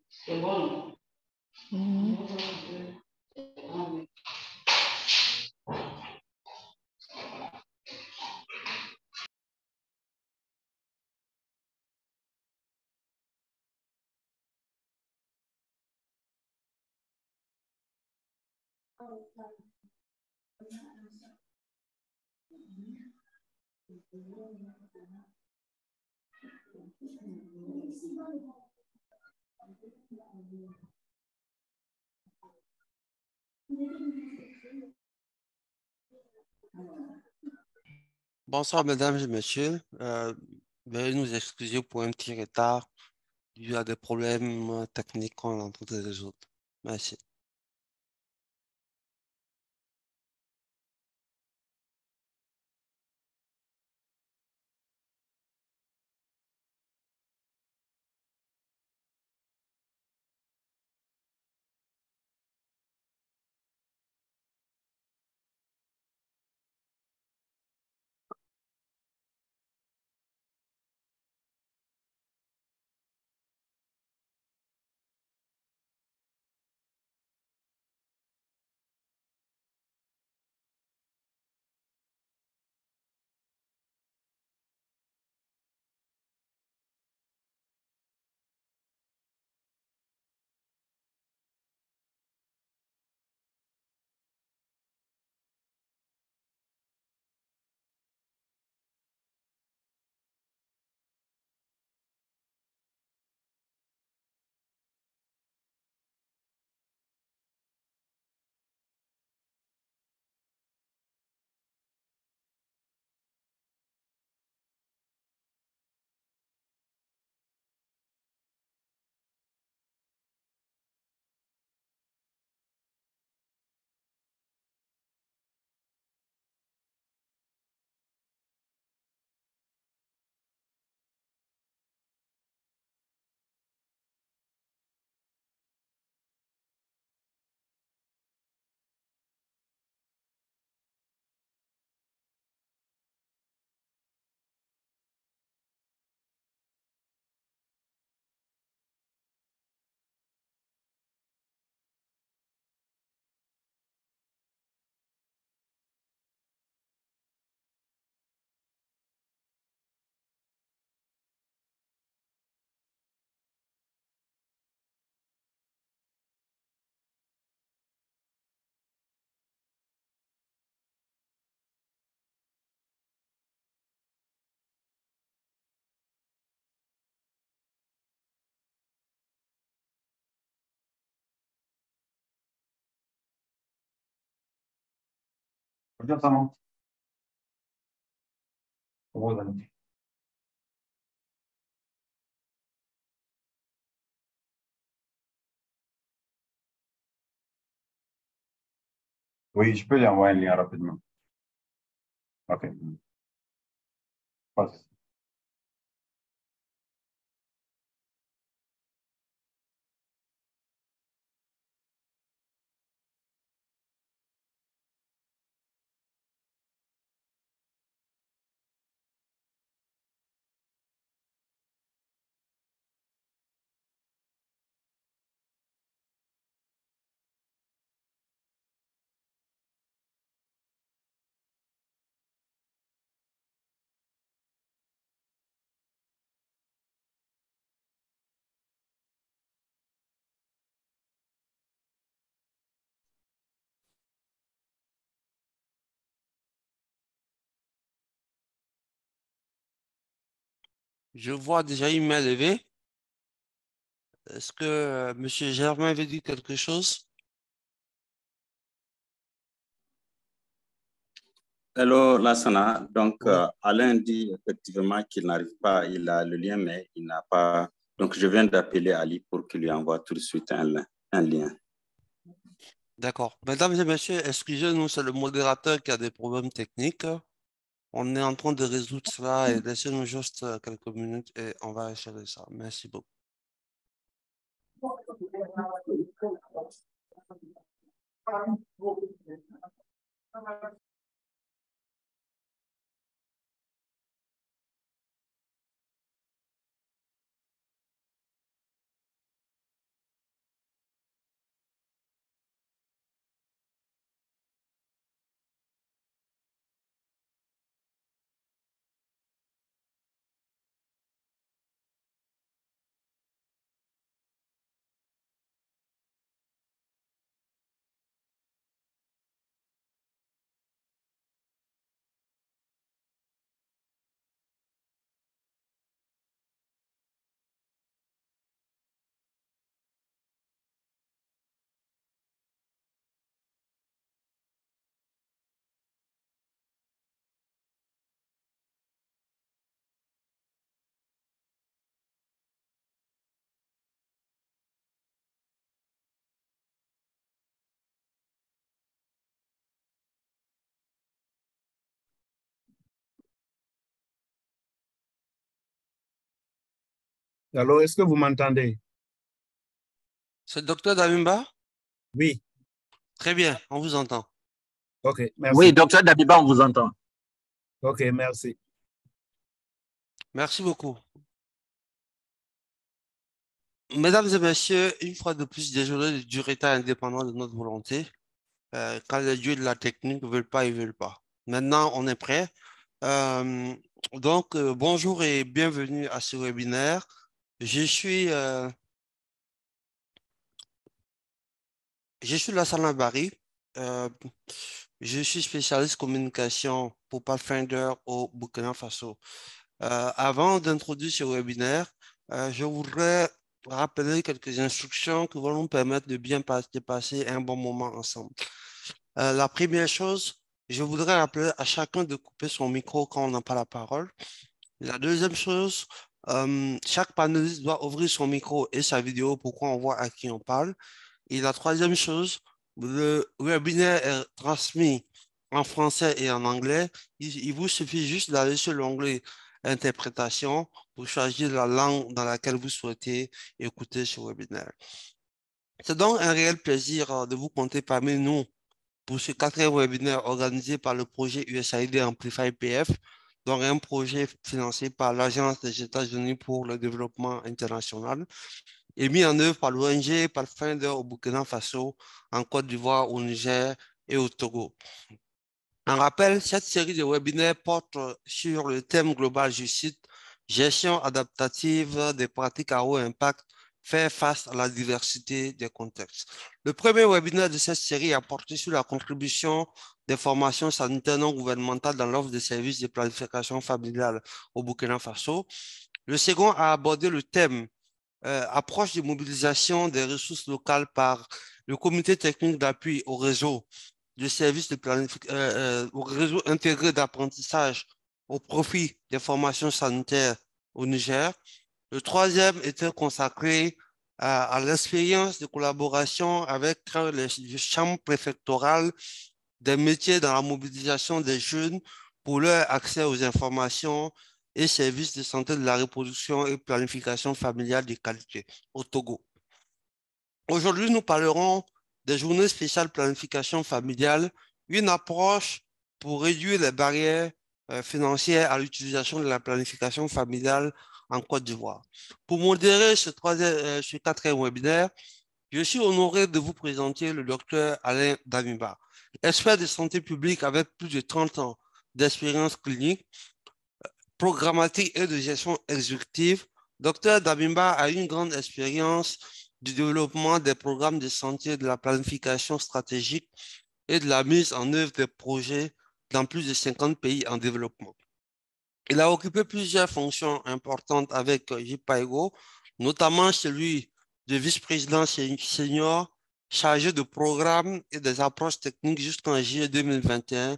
C'est bon. Bonsoir, mesdames et messieurs. Veuillez nous excuser pour un petit retard dû à des problèmes techniques qu'on est en train de résoudre. Merci. Bien, pardon. Oui, je peux lui envoyer un lien rapidement. OK. Pas de souci. Je vois déjà une main levée. Est-ce que Monsieur Germain veut dire quelque chose? Hello, Lassana. Donc, Oui. Alain dit effectivement qu'il n'arrive pas, il a le lien, mais il n'a pas. Donc, je viens d'appeler Ali pour qu'il lui envoie tout de suite un lien. D'accord. Mesdames et messieurs, excusez-nous, c'est le modérateur qui a des problèmes techniques. On est en train de résoudre cela et laissez-nous juste quelques minutes et on va gérer ça. Merci beaucoup. Alors, est-ce que vous m'entendez? C'est le docteur Dabimba? Oui. Très bien, on vous entend. OK, merci. Oui, docteur Dabiba, on vous entend. OK, merci. Merci beaucoup. Mesdames et messieurs, une fois de plus, désolé du retard indépendant de notre volonté. Quand les dieux de la technique ne veulent pas, ils ne veulent pas. Maintenant, on est prêt. Euh, Bonjour et bienvenue à ce webinaire. Je suis Lassana Barry. Euh, je suis spécialiste communication pour Pathfinder au Burkina Faso. Avant d'introduire ce webinaire, je voudrais rappeler quelques instructions qui vont nous permettre de bien passer un bon moment ensemble. La première chose, je voudrais rappeler à chacun de couper son micro quand on n'a pas la parole. La deuxième chose, chaque panéliste doit ouvrir son micro et sa vidéo pour qu'on voit à qui on parle. Et la troisième chose, le webinaire est transmis en français et en anglais. Il vous suffit juste d'aller sur l'onglet interprétation pour choisir la langue dans laquelle vous souhaitez écouter ce webinaire. C'est donc un réel plaisir de vous compter parmi nous pour ce quatrième webinaire organisé par le projet USAID Amplify PF, donc un projet financé par l'Agence des États-Unis pour le développement international et mis en œuvre par l'ONG Pathfinder au Burkina Faso, en Côte d'Ivoire, au Niger et au Togo. En rappel, cette série de webinaires porte sur le thème global, je cite, « Gestion adaptative des pratiques à haut impact, faire face à la diversité des contextes ». Le premier webinaire de cette série a porté sur la contribution des formations sanitaires non gouvernementales dans l'offre de services de planification familiale au Burkina Faso. Le second a abordé le thème approche de mobilisation des ressources locales par le comité technique d'appui au réseau de services de planification, au réseau intégré d'apprentissage au profit des formations sanitaires au Niger. Le troisième était consacré à l'expérience de collaboration avec les chambres préfectorales des métiers dans la mobilisation des jeunes pour leur accès aux informations et services de santé de la reproduction et planification familiale de qualité au Togo. Aujourd'hui, nous parlerons des journées spéciales planification familiale, une approche pour réduire les barrières financières à l'utilisation de la planification familiale en Côte d'Ivoire. Pour modérer ce quatrième webinaire, je suis honoré de vous présenter le docteur Alain Dabimba, expert de santé publique avec plus de 30 ans d'expérience clinique, programmatique et de gestion exécutive. Dr Dabimba a une grande expérience du développement des programmes de santé, de la planification stratégique et de la mise en œuvre des projets dans plus de 50 pays en développement. Il a occupé plusieurs fonctions importantes avec JPAEGO, notamment celui de vice-président senior chargé de programmes et des approches techniques jusqu'en juillet 2021.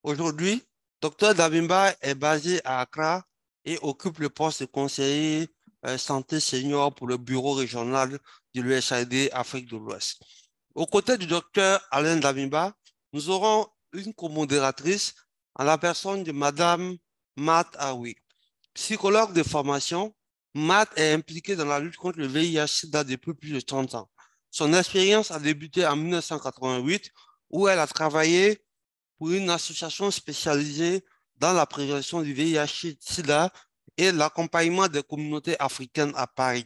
Aujourd'hui, Dr Dabimba est basé à Accra et occupe le poste de conseiller santé senior pour le bureau régional de l'USAID Afrique de l'Ouest. Aux côtés du docteur Alain Dabimba, nous aurons une co-modératrice en la personne de Madame Matt Aoui. Psychologue de formation, Matt est impliquée dans la lutte contre le VIH-Sida depuis plus de 30 ans. Son expérience a débuté en 1988 où elle a travaillé pour une association spécialisée dans la prévention du VIH-Sida et l'accompagnement des communautés africaines à Paris.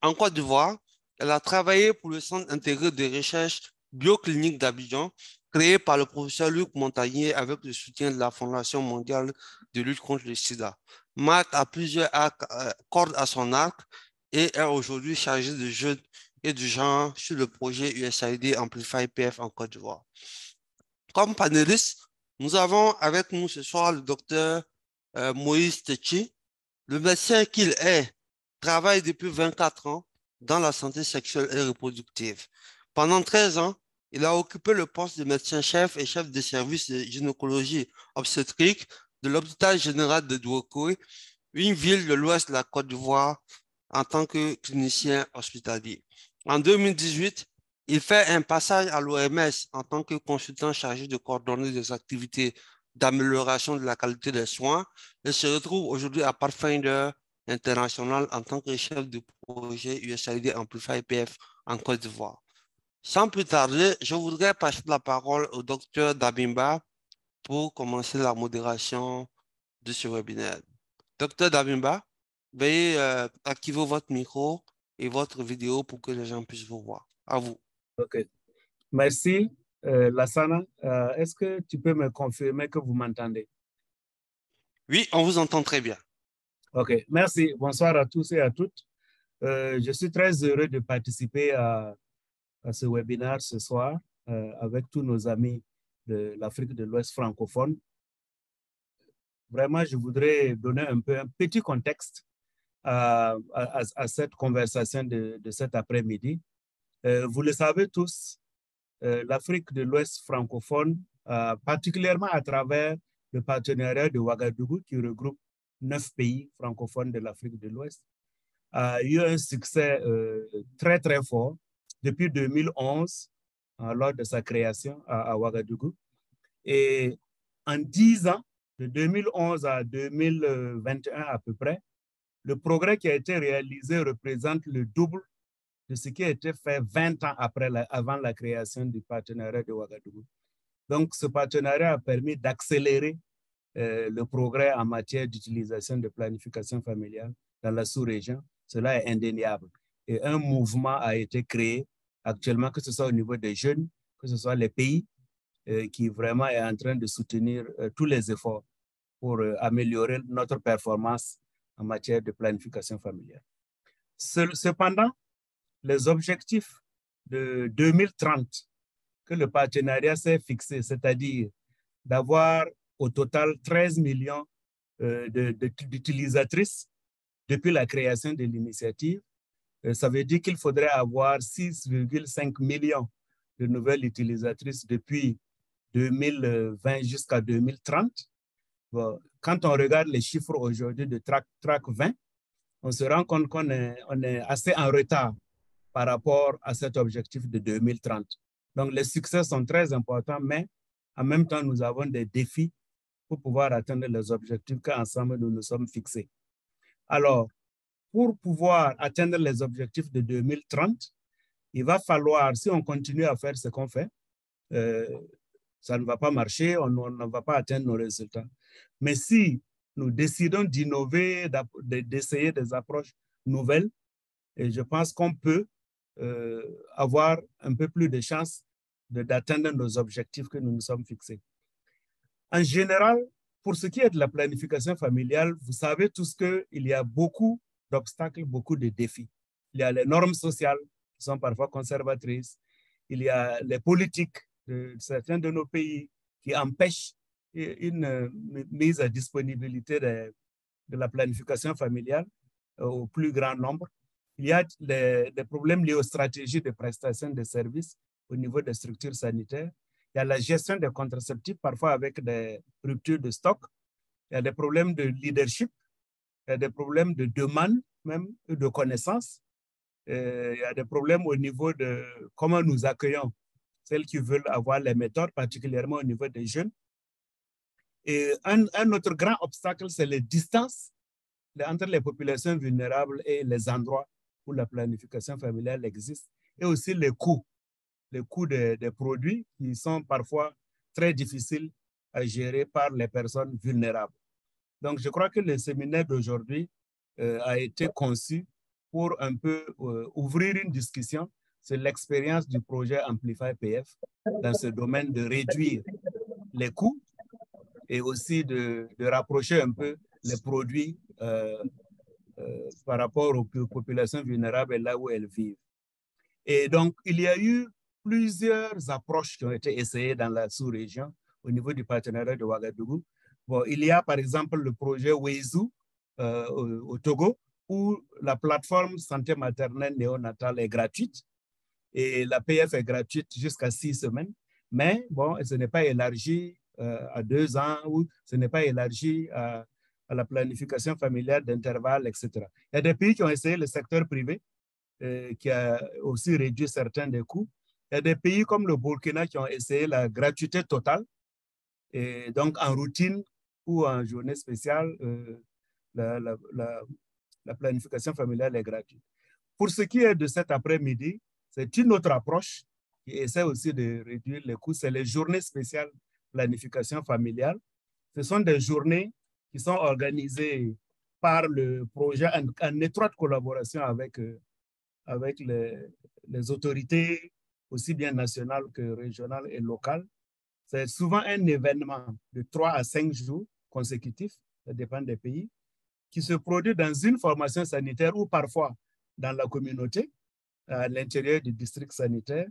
En Côte d'Ivoire, elle a travaillé pour le Centre intégré de recherche bioclinique d'Abidjan, créé par le professeur Luc Montagnier avec le soutien de la Fondation mondiale de lutte contre le sida. Matt a plusieurs cordes à son arc et est aujourd'hui chargé de jeunes et du genre sur le projet USAID Amplify PF en Côte d'Ivoire. Comme panéliste, nous avons avec nous ce soir le docteur Moïse Techi. Le médecin qu'il est travaille depuis 24 ans dans la santé sexuelle et reproductive. Pendant 13 ans, il a occupé le poste de médecin-chef et chef de service de gynécologie obstétrique de l'hôpital général de Douakoui, une ville de l'ouest de la Côte d'Ivoire, en tant que clinicien hospitalier. En 2018, il fait un passage à l'OMS en tant que consultant chargé de coordonner des activités d'amélioration de la qualité des soins et se retrouve aujourd'hui à Pathfinder international en tant que chef de projet USAID Amplify PF en Côte d'Ivoire. Sans plus tarder, je voudrais passer la parole au docteur Dabimba pour commencer la modération de ce webinaire. Docteur Dabimba, veuillez activer votre micro et votre vidéo pour que les gens puissent vous voir. À vous. OK. Merci, Lassana. Est-ce que tu peux me confirmer que vous m'entendez? Oui, on vous entend très bien. OK. Merci. Bonsoir à tous et à toutes. Je suis très heureux de participer à ce webinaire ce soir avec tous nos amis de l'Afrique de l'Ouest francophone. Vraiment, je voudrais donner un petit contexte à cette conversation de cet après-midi. Vous le savez tous, l'Afrique de l'Ouest francophone, particulièrement à travers le partenariat de Ouagadougou qui regroupe 9 pays francophones de l'Afrique de l'Ouest, a eu un succès très, très fort depuis 2011, lors de sa création à Ouagadougou. Et en 10 ans, de 2011 à 2021 à peu près, le progrès qui a été réalisé représente le double de ce qui a été fait 20 ans avant la création du partenariat de Ouagadougou. Donc, ce partenariat a permis d'accélérer le progrès en matière d'utilisation de planification familiale dans la sous-région. Cela est indéniable. Et un mouvement a été créé actuellement, que ce soit au niveau des jeunes, que ce soit les pays, qui vraiment est en train de soutenir tous les efforts pour améliorer notre performance en matière de planification familiale. Cependant, les objectifs de 2030 que le partenariat s'est fixé, c'est-à-dire d'avoir au total 13 millions d'utilisatrices depuis la création de l'initiative, ça veut dire qu'il faudrait avoir 6,5 millions de nouvelles utilisatrices depuis 2020 jusqu'à 2030. Bon, quand on regarde les chiffres aujourd'hui de Track 20, on se rend compte qu'on est assez en retard par rapport à cet objectif de 2030. Donc, les succès sont très importants, mais en même temps, nous avons des défis pour pouvoir atteindre les objectifs qu'ensemble nous nous sommes fixés. Alors, pour pouvoir atteindre les objectifs de 2030, il va falloir, si on continue à faire ce qu'on fait, ça ne va pas marcher, on ne va pas atteindre nos résultats. Mais si nous décidons d'innover, d'essayer des approches nouvelles, et je pense qu'on peut avoir un peu plus de chances d'atteindre nos objectifs que nous nous sommes fixés. En général, pour ce qui est de la planification familiale, vous savez tous qu'il y a beaucoup d'obstacles, beaucoup de défis. Il y a les normes sociales qui sont parfois conservatrices. Il y a les politiques de certains de nos pays qui empêchent une mise à disponibilité de la planification familiale au plus grand nombre. Il y a des problèmes liés aux stratégies de prestation de services au niveau des structures sanitaires. Il y a la gestion des contraceptifs, parfois avec des ruptures de stock. Il y a des problèmes de leadership. Il y a des problèmes de demande, même de connaissances. Il y a des problèmes au niveau de comment nous accueillons celles qui veulent avoir les méthodes, particulièrement au niveau des jeunes. Et un autre grand obstacle, c'est les distances entre les populations vulnérables et les endroits où la planification familiale existe, et aussi les coûts des produits qui sont parfois très difficiles à gérer par les personnes vulnérables. Donc, je crois que le séminaire d'aujourd'hui a été conçu pour un peu ouvrir une discussion sur l'expérience du projet Amplify PF dans ce domaine de réduire les coûts et aussi de rapprocher un peu les produits par rapport aux populations vulnérables et là où elles vivent. Et donc, il y a eu plusieurs approches qui ont été essayées dans la sous-région au niveau du partenariat de Ouagadougou. Bon, il y a par exemple le projet Wezu au Togo, où la plateforme santé maternelle néonatale est gratuite et la PF est gratuite jusqu'à 6 semaines, mais bon, ce n'est pas élargi à 2 ans ou ce n'est pas élargi à la planification familiale d'intervalle, etc. Il y a des pays qui ont essayé le secteur privé, qui a aussi réduit certains des coûts. Il y a des pays comme le Burkina qui ont essayé la gratuité totale, et donc en routine ou en journée spéciale, la planification familiale est gratuite. Pour ce qui est de cet après-midi, c'est une autre approche qui essaie aussi de réduire les coûts, c'est les journées spéciales planification familiale. Ce sont des journées qui sont organisées par le projet en étroite collaboration avec les autorités, aussi bien nationales que régionales et locales. C'est souvent un événement de 3 à 5 jours consécutifs, ça dépend des pays, qui se produit dans une formation sanitaire ou parfois dans la communauté, à l'intérieur du district sanitaire.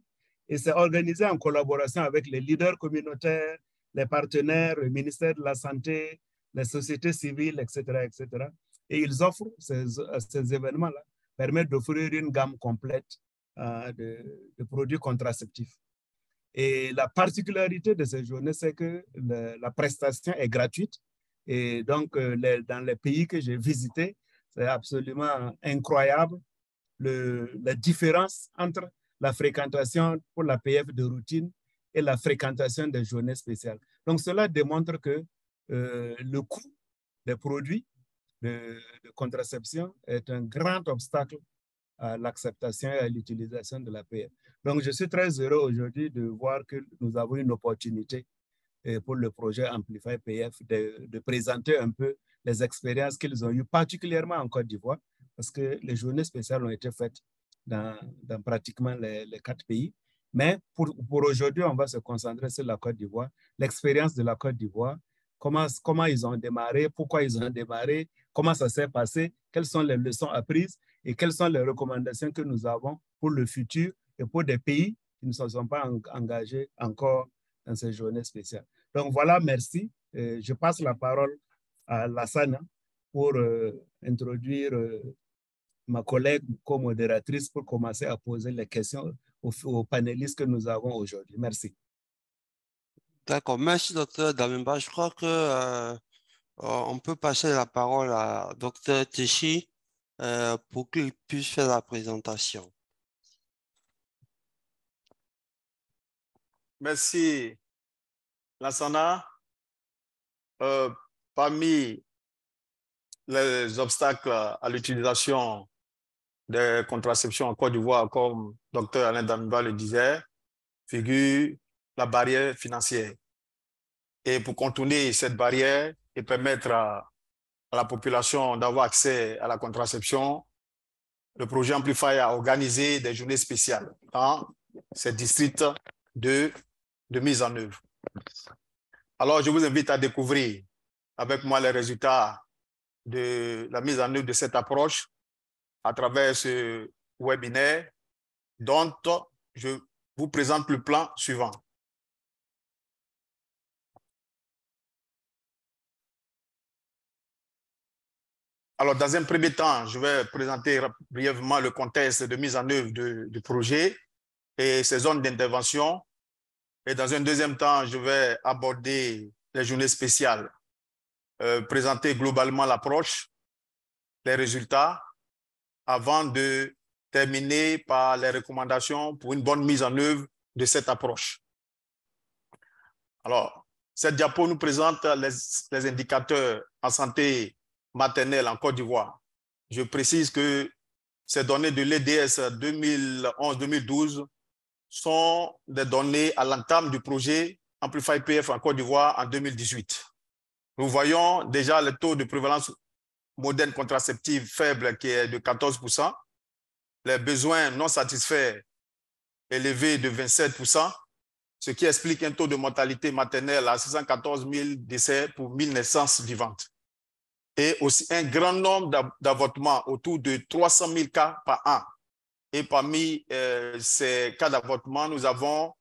Et c'est organisé en collaboration avec les leaders communautaires, les partenaires, le ministère de la Santé, les sociétés civiles, etc., etc. Et ils offrent ces événements-là, permettent d'offrir une gamme complète de produits contraceptifs. Et la particularité de ces journées, c'est que la prestation est gratuite. Et donc, dans les pays que j'ai visités, c'est absolument incroyable la différence entre la fréquentation pour la PF de routine et la fréquentation des journées spéciales. Donc, cela démontre que le coût des produits de contraception est un grand obstacle à l'acceptation et à l'utilisation de la PF. Donc, je suis très heureux aujourd'hui de voir que nous avons une opportunité pour le projet Amplify PF de présenter un peu les expériences qu'ils ont eues, particulièrement en Côte d'Ivoire, parce que les journées spéciales ont été faites dans pratiquement les 4 pays. Mais pour aujourd'hui, on va se concentrer sur la Côte d'Ivoire, l'expérience de la Côte d'Ivoire, comment ils ont démarré, pourquoi ils ont démarré, comment ça s'est passé, quelles sont les leçons apprises et quelles sont les recommandations que nous avons pour le futur et pour des pays qui ne se sont pas engagés encore dans ces journées spéciales. Donc voilà, merci. Je passe la parole à Lassana pour introduire ma collègue co-modératrice pour commencer à poser les questions aux panélistes que nous avons aujourd'hui. Merci. D'accord, merci Dr Damemba. Je crois que on peut passer la parole à Dr Teshi pour qu'il puisse faire la présentation. Merci, Lassana. Parmi les obstacles à l'utilisation des contraceptions en Côte d'Ivoire, comme Dr Alain Damemba le disait, figure la barrière financière. Et pour contourner cette barrière et permettre à la population d'avoir accès à la contraception, le projet Amplify a organisé des journées spéciales dans ces districts de mise en œuvre. Alors, je vous invite à découvrir avec moi les résultats de la mise en œuvre de cette approche à travers ce webinaire dont je vous présente le plan suivant. Alors, dans un premier temps, je vais présenter brièvement le contexte de mise en œuvre du projet et ses zones d'intervention. Et dans un deuxième temps, je vais aborder les journées spéciales, présenter globalement l'approche, les résultats, avant de terminer par les recommandations pour une bonne mise en œuvre de cette approche. Alors, cette diapo nous présente les indicateurs en santé maternelle en Côte d'Ivoire. Je précise que ces données de l'EDS 2011-2012 sont des données à l'entame du projet Amplify PF en Côte d'Ivoire en 2018. Nous voyons déjà le taux de prévalence moderne contraceptive faible qui est de 14%, les besoins non satisfaits élevés de 27%, ce qui explique un taux de mortalité maternelle à 614 000 décès pour 1000 naissances vivantes. Et aussi un grand nombre d'avortements, autour de 300 000 cas par an. Et parmi ces cas d'avortement, nous avons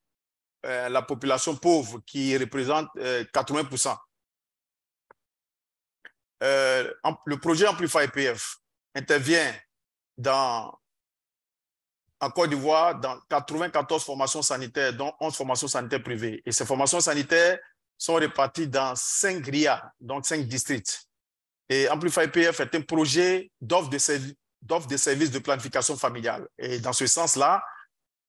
la population pauvre qui représente 80%. Le projet Amplify PF intervient en Côte d'Ivoire dans 94 formations sanitaires, dont 11 formations sanitaires privées. Et ces formations sanitaires sont réparties dans 5 RIA, donc 5 districts. Et Amplify PF est un projet d'offre de services de planification familiale. Et dans ce sens-là,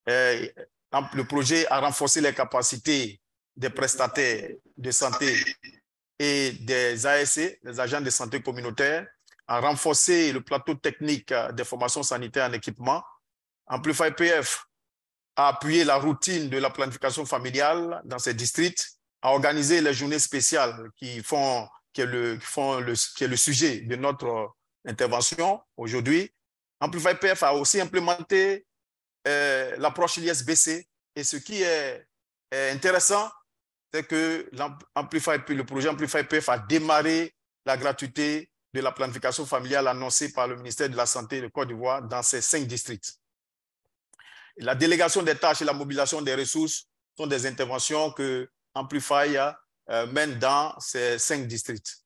le projet a renforcé les capacités des prestataires de santé et des ASC, les agents de santé communautaires, à renforcer le plateau technique des formations sanitaires en équipement. Amplify PF a appuyé la routine de la planification familiale dans ces districts, a organisé les journées spéciales qui est le sujet de notre intervention aujourd'hui. Amplify PF a aussi implémenté l'approche ISBC, et ce qui est intéressant, c'est que le projet Amplify PF a démarré la gratuité de la planification familiale annoncée par le ministère de la Santé de Côte d'Ivoire dans ces 5 districts. Et la délégation des tâches et la mobilisation des ressources sont des interventions que Amplify mène dans ces 5 districts.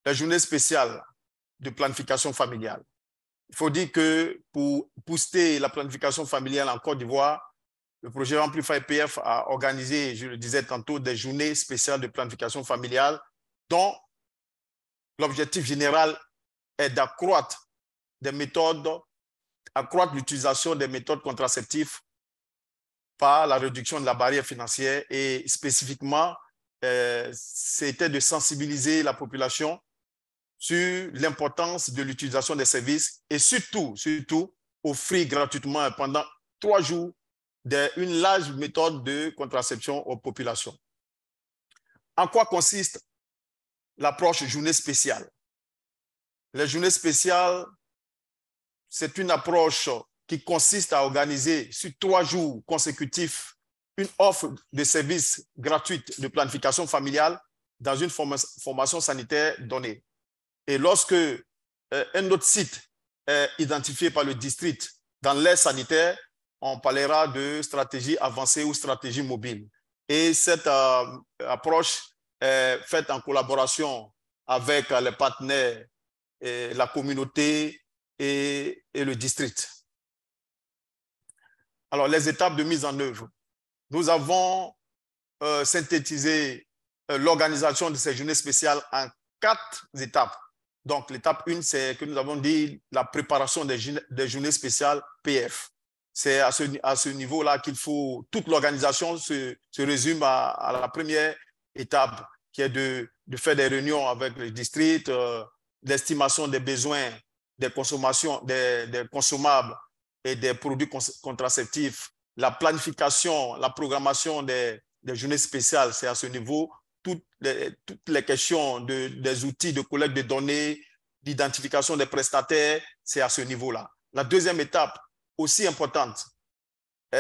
La journée spéciale de planification familiale. Il faut dire que pour booster la planification familiale en Côte d'Ivoire, le projet Amplify PF a organisé, je le disais tantôt, des journées spéciales de planification familiale dont l'objectif général est d'accroître l'utilisation des méthodes contraceptives par la réduction de la barrière financière, et spécifiquement, c'était de sensibiliser la population sur l'importance de l'utilisation des services et surtout offrir gratuitement pendant 3 jours une large méthode de contraception aux populations. En quoi consiste l'approche journée spéciale? La journée spéciale, c'est une approche qui consiste à organiser sur 3 jours consécutifs une offre de services gratuite de planification familiale dans une formation sanitaire donnée. Et lorsque un autre site est identifié par le district dans l'aire sanitaire, on parlera de stratégie avancée ou stratégie mobile. Et cette approche est faite en collaboration avec les partenaires, la communauté et le district. Alors, les étapes de mise en œuvre. Nous avons synthétisé l'organisation de ces journées spéciales en 4 étapes. Donc, l'étape 1, c'est que nous avons dit la préparation des journées spéciales PF. C'est à ce niveau-là qu'il faut, toute l'organisation se résume à la première étape, qui est de faire des réunions avec le district, l'estimation des besoins, des consommations, des consommables et des produits contraceptifs, la planification, la programmation des journées spéciales, c'est à ce niveau. Toutes les questions des outils de collecte de données, d'identification des prestataires, c'est à ce niveau-là. La deuxième étape, aussi importante,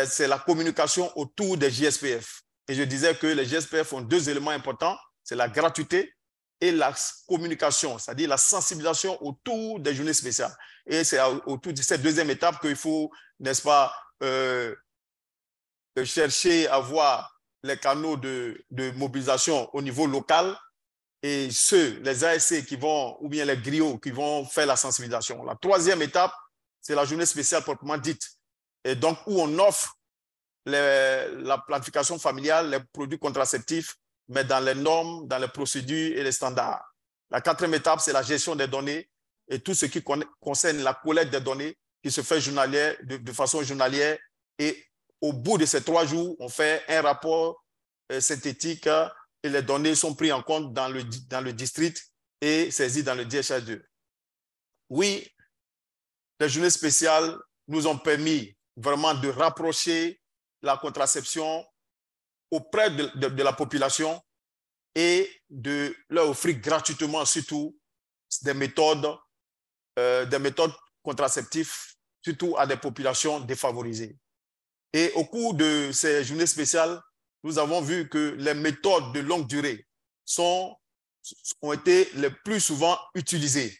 c'est la communication autour des JSPF. Et je disais que les JSPF ont 2 éléments importants, c'est la gratuité et la communication, c'est-à-dire la sensibilisation autour des journées spéciales. Et c'est autour de cette deuxième étape qu'il faut, n'est-ce pas, chercher à voir les canaux de mobilisation au niveau local et les ASC qui vont, ou bien les griots qui vont faire la sensibilisation. La troisième étape, c'est la journée spéciale proprement dite. Et donc, où on offre la planification familiale, les produits contraceptifs, mais dans les normes, dans les procédures et les standards. La 4e étape, c'est la gestion des données et tout ce qui concerne la collecte des données qui se fait de façon journalière. Et au bout de ces 3 jours, on fait un rapport synthétique et les données sont prises en compte dans le district et saisies dans le DHH2. Oui, les journées spéciales nous ont permis vraiment de rapprocher la contraception auprès de la population et de leur offrir gratuitement surtout des méthodes contraceptives, surtout à des populations défavorisées. Et au cours de ces journées spéciales, nous avons vu que les méthodes de longue durée ont été les plus souvent utilisées.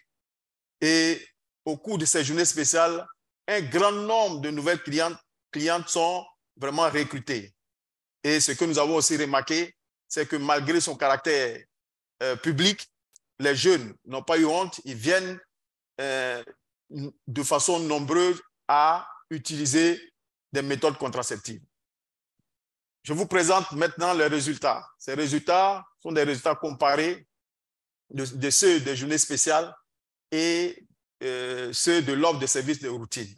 Et au cours de ces journées spéciales, un grand nombre de nouvelles clientes sont vraiment recrutées. Et ce que nous avons aussi remarqué, c'est que malgré son caractère public, les jeunes n'ont pas eu honte, ils viennent de façon nombreuse à utiliser des méthodes contraceptives. Je vous présente maintenant les résultats. Ces résultats sont des résultats comparés de ceux des journées spéciales et ceux de l'offre de services de routine.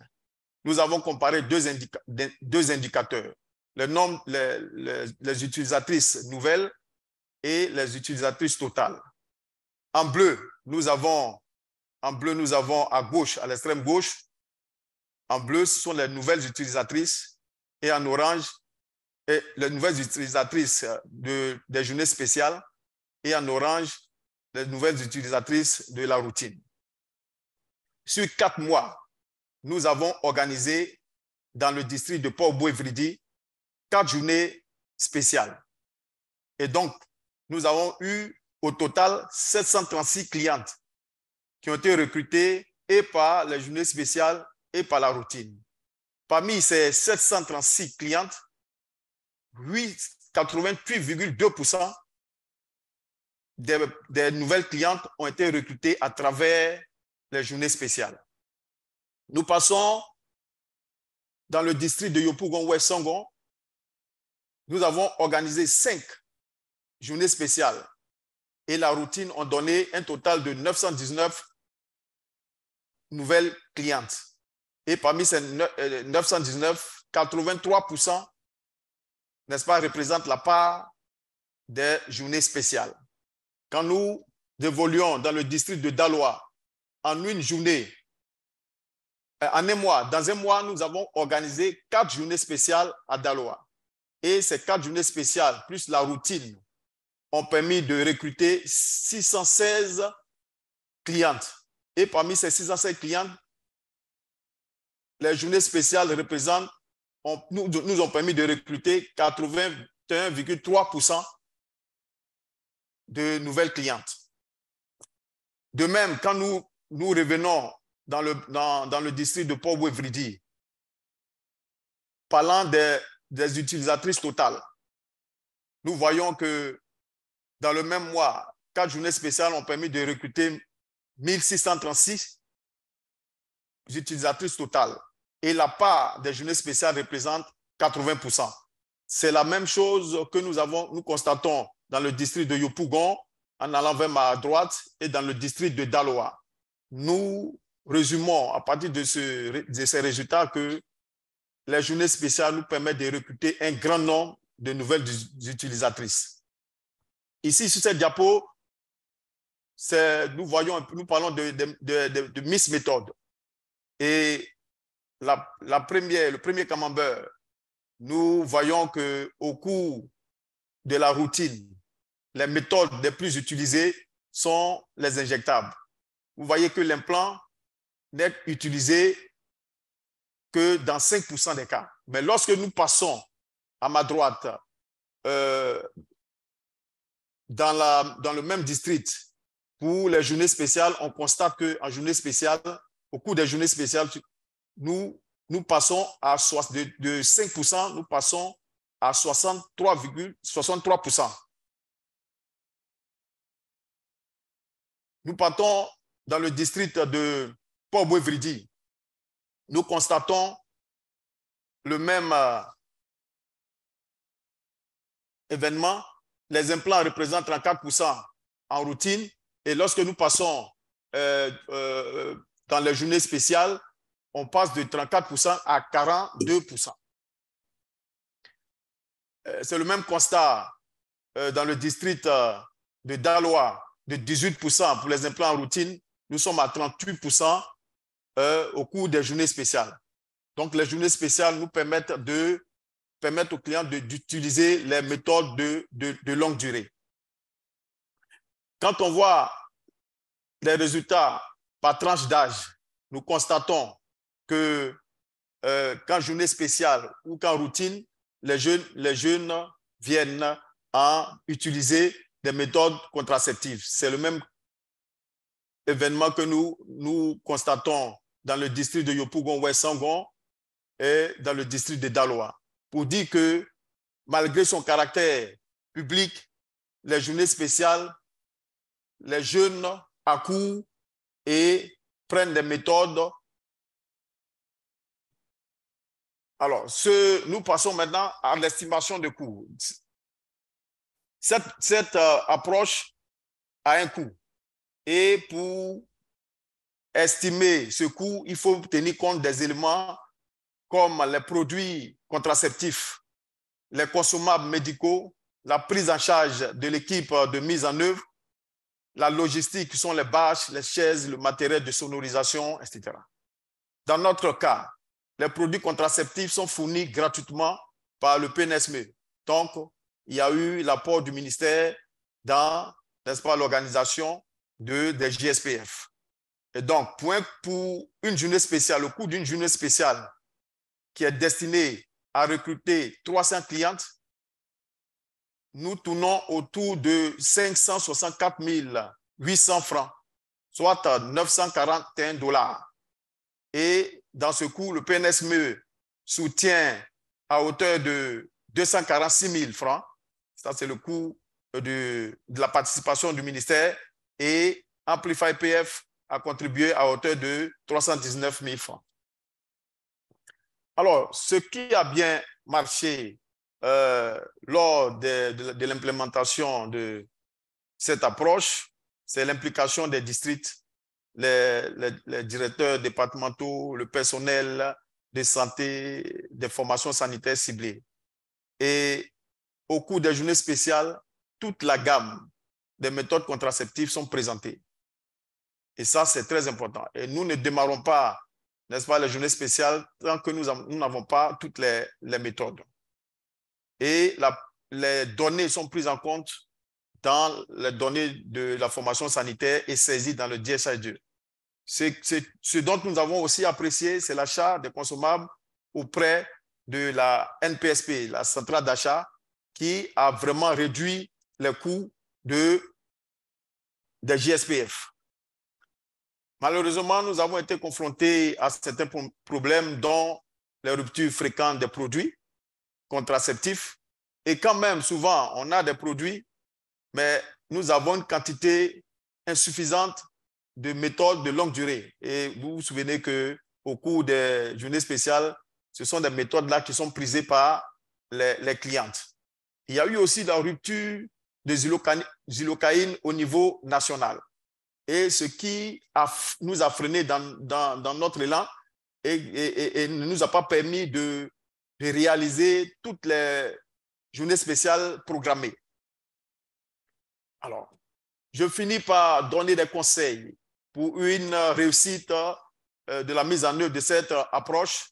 Nous avons comparé 2 indicateurs, les utilisatrices nouvelles et les utilisatrices totales. En bleu, nous avons En bleu, nous avons à gauche, à l'extrême gauche. En bleu, ce sont les nouvelles utilisatrices. Et en orange, les nouvelles utilisatrices des journées spéciales. Et en orange, les nouvelles utilisatrices de la routine. Sur 4 mois, nous avons organisé dans le district de Port-Bouévridi 4 journées spéciales. Et donc, nous avons eu au total 736 clientes qui ont été recrutées et par les journées spéciales et par la routine. Parmi ces 736 clientes, 88,2% des nouvelles clientes ont été recrutées à travers les journées spéciales. Nous passons dans le district de Yopougon-Ouest-Songon. Nous avons organisé 5 journées spéciales et la routine ont donné un total de 919 nouvelles clientes. Et parmi ces 919, 83%, n'est-ce pas, représentent la part des journées spéciales. Quand nous évoluons dans le district de Daloa, en une journée, en un mois, dans un mois, nous avons organisé 4 journées spéciales à Daloa. Et ces 4 journées spéciales, plus la routine, ont permis de recruter 616 clientes. Et parmi ces 616 clientes, les journées spéciales représentent, nous ont permis de recruter 81,3% de nouvelles clientes. De même, quand nous revenons dans le district de Port-Bouévridi, parlant des utilisatrices totales, nous voyons que dans le même mois, 4 journées spéciales ont permis de recruter 1636 utilisatrices totales. Et la part des journées spéciales représente 80%. C'est la même chose que nous constatons dans le district de Yopougon, en allant vers ma droite, et dans le district de Daloa. Nous résumons à partir de ces résultats que les journées spéciales nous permettent de recruter un grand nombre de nouvelles utilisatrices. Ici, sur cette diapo, nous parlons de Miss Méthode. Et le premier camembert, nous voyons qu'au cours de la routine, les méthodes les plus utilisées sont les injectables. Vous voyez que l'implant n'est utilisé que dans 5% des cas. Mais lorsque nous passons à ma droite, dans le même district, pour les journées spéciales, on constate qu'en journée spéciale, au cours des journées spéciales, nous passons de 5%, nous passons à 63%. Nous partons dans le district de Port-Bouévridi. Nous constatons le même événement. Les implants représentent 34% en routine. Et lorsque nous passons dans les journées spéciales, on passe de 34% à 42%. C'est le même constat dans le district de Daloa, de 18% pour les implants en routine. Nous sommes à 38% au cours des journées spéciales. Donc, les journées spéciales nous permettent aux clients d'utiliser les méthodes de longue durée. Quand on voit les résultats par tranche d'âge, nous constatons que qu'en journée spéciale ou qu'en routine, les jeunes viennent à utiliser des méthodes contraceptives. C'est le même événement que nous constatons dans le district de Yopougon-Ouest-Songon et dans le district de Daloa. Pour dire que malgré son caractère public, les journées spéciales, les jeunes accourent et prennent des méthodes. Alors, nous passons maintenant à l'estimation de coûts. Cette approche a un coût. Et pour estimer ce coût, il faut tenir compte des éléments comme les produits contraceptifs, les consommables médicaux, la prise en charge de l'équipe de mise en œuvre, la logistique, qui sont les bâches, les chaises, le matériel de sonorisation, etc. Dans notre cas, les produits contraceptifs sont fournis gratuitement par le PNSME. Donc, il y a eu l'apport du ministère dans, n'est-ce pas, l'organisation des JSPF. Et donc, pour une journée spéciale, au cours d'une journée spéciale qui est destinée à recruter 300 clientes, nous tournons autour de 564 800 francs, soit 941 $. Et dans ce coût, le PNSME soutient à hauteur de 246 000 francs. Ça, c'est le coût de la participation du ministère. Et Amplify PF a contribué à hauteur de 319 000 francs. Alors, ce qui a bien marché lors de l'implémentation de cette approche, c'est l'implication des districts, les directeurs départementaux, le personnel de santé, des formations sanitaires ciblées. Et au cours des journées spéciales, toute la gamme des méthodes contraceptives sont présentées. Et ça, c'est très important. Et nous ne démarrons pas, n'est-ce pas, les journées spéciales tant que nous n'avons pas toutes les méthodes. Et les données sont prises en compte dans les données de la formation sanitaire et saisies dans le DSH2. Ce dont nous avons aussi apprécié, c'est l'achat des consommables auprès de la NPSP, la centrale d'achat, qui a vraiment réduit les coûts des JSPF. Malheureusement, nous avons été confrontés à certains problèmes, dont les ruptures fréquentes des produits contraceptifs. Et quand même, souvent, on a des produits, mais nous avons une quantité insuffisante de méthodes de longue durée. Et vous vous souvenez qu'au cours des journées spéciales, ce sont des méthodes-là qui sont prisées par les clientes. Il y a eu aussi la rupture de xylocaïne au niveau national. Et ce qui nous a freinés dans notre élan et ne nous a pas permis de réaliser toutes les journées spéciales programmées. Alors, je finis par donner des conseils pour une réussite de la mise en œuvre de cette approche.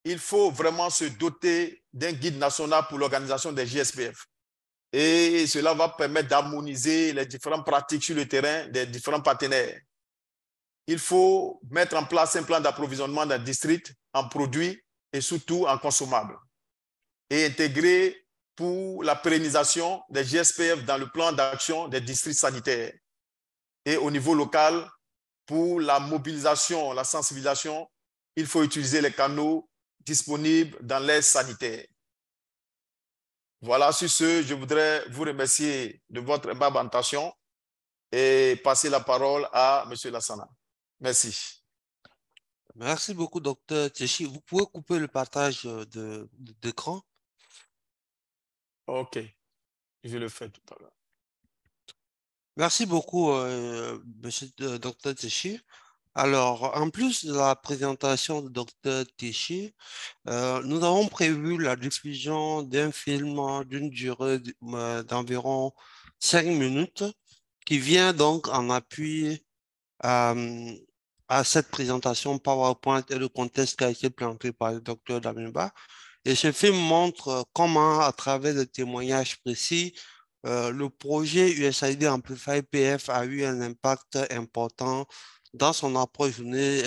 Il faut vraiment se doter d'un guide national pour l'organisation des JSPF. Et cela va permettre d'harmoniser les différentes pratiques sur le terrain des différents partenaires. Il faut mettre en place un plan d'approvisionnement d'un district en produits et surtout en consommables. Et intégrer pour la pérennisation des JSPF dans le plan d'action des districts sanitaires. Et au niveau local, pour la mobilisation, la sensibilisation, il faut utiliser les canaux disponibles dans l'aide sanitaire. Voilà, sur ce, je voudrais vous remercier de votre aimable attention et passer la parole à M. Lassana. Merci. Merci beaucoup, Dr. Tchéchi. Vous pouvez couper le partage d'écran? OK, je le fais tout à l'heure. Merci beaucoup, monsieur Dr. Tchéchi. Alors, en plus de la présentation de Dr. Tchéchi, nous avons prévu la diffusion d'un film d'une durée d'environ 5 minutes qui vient donc en appui à cette présentation PowerPoint et le contexte qui a été planté par le Dr. Damiba. Et ce film montre comment, à travers des témoignages précis, le projet USAID Amplify PF a eu un impact important dans son approche journée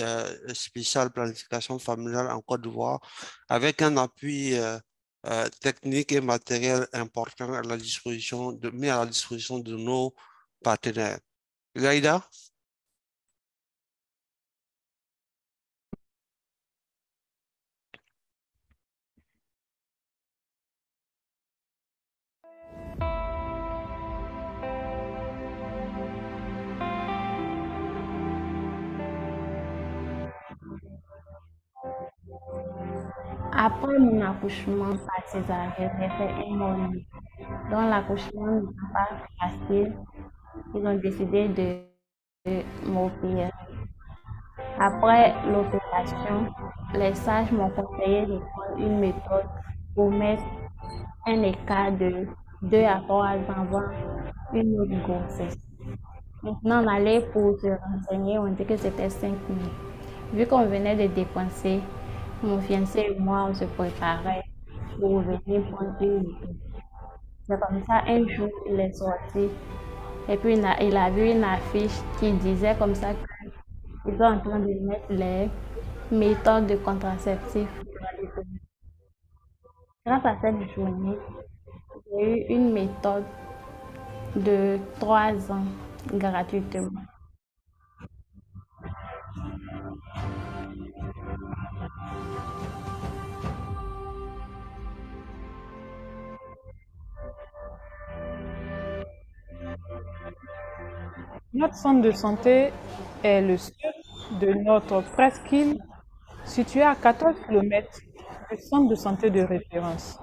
spéciale planification familiale en Côte d'Ivoire, avec un appui technique et matériel important mis à la disposition de nos partenaires. Gaïda? Après mon accouchement par césarienne, j'ai fait un mois-et-demi. Donc l'accouchement n'est pas facile. Ils ont décidé de m'opérer. Après l'opération, les sages m'ont conseillé de prendre une méthode pour mettre un écart de 2 à 3 ans avant une autre grossesse. Maintenant, on allait pour se renseigner, on dit que c'était 5 000. Vu qu'on venait de dépenser, mon fiancé et moi, on se préparait pour venir prendre une moto. C'est comme ça, un jour, il est sorti. Et puis, il a vu une affiche qui disait comme ça qu'ils sont en train de mettre les méthodes de contraceptif. Grâce à cette journée, j'ai eu une méthode de 3 ans gratuitement. Notre centre de santé est le seul de notre presqu'île situé à 14 km du centre de santé de référence.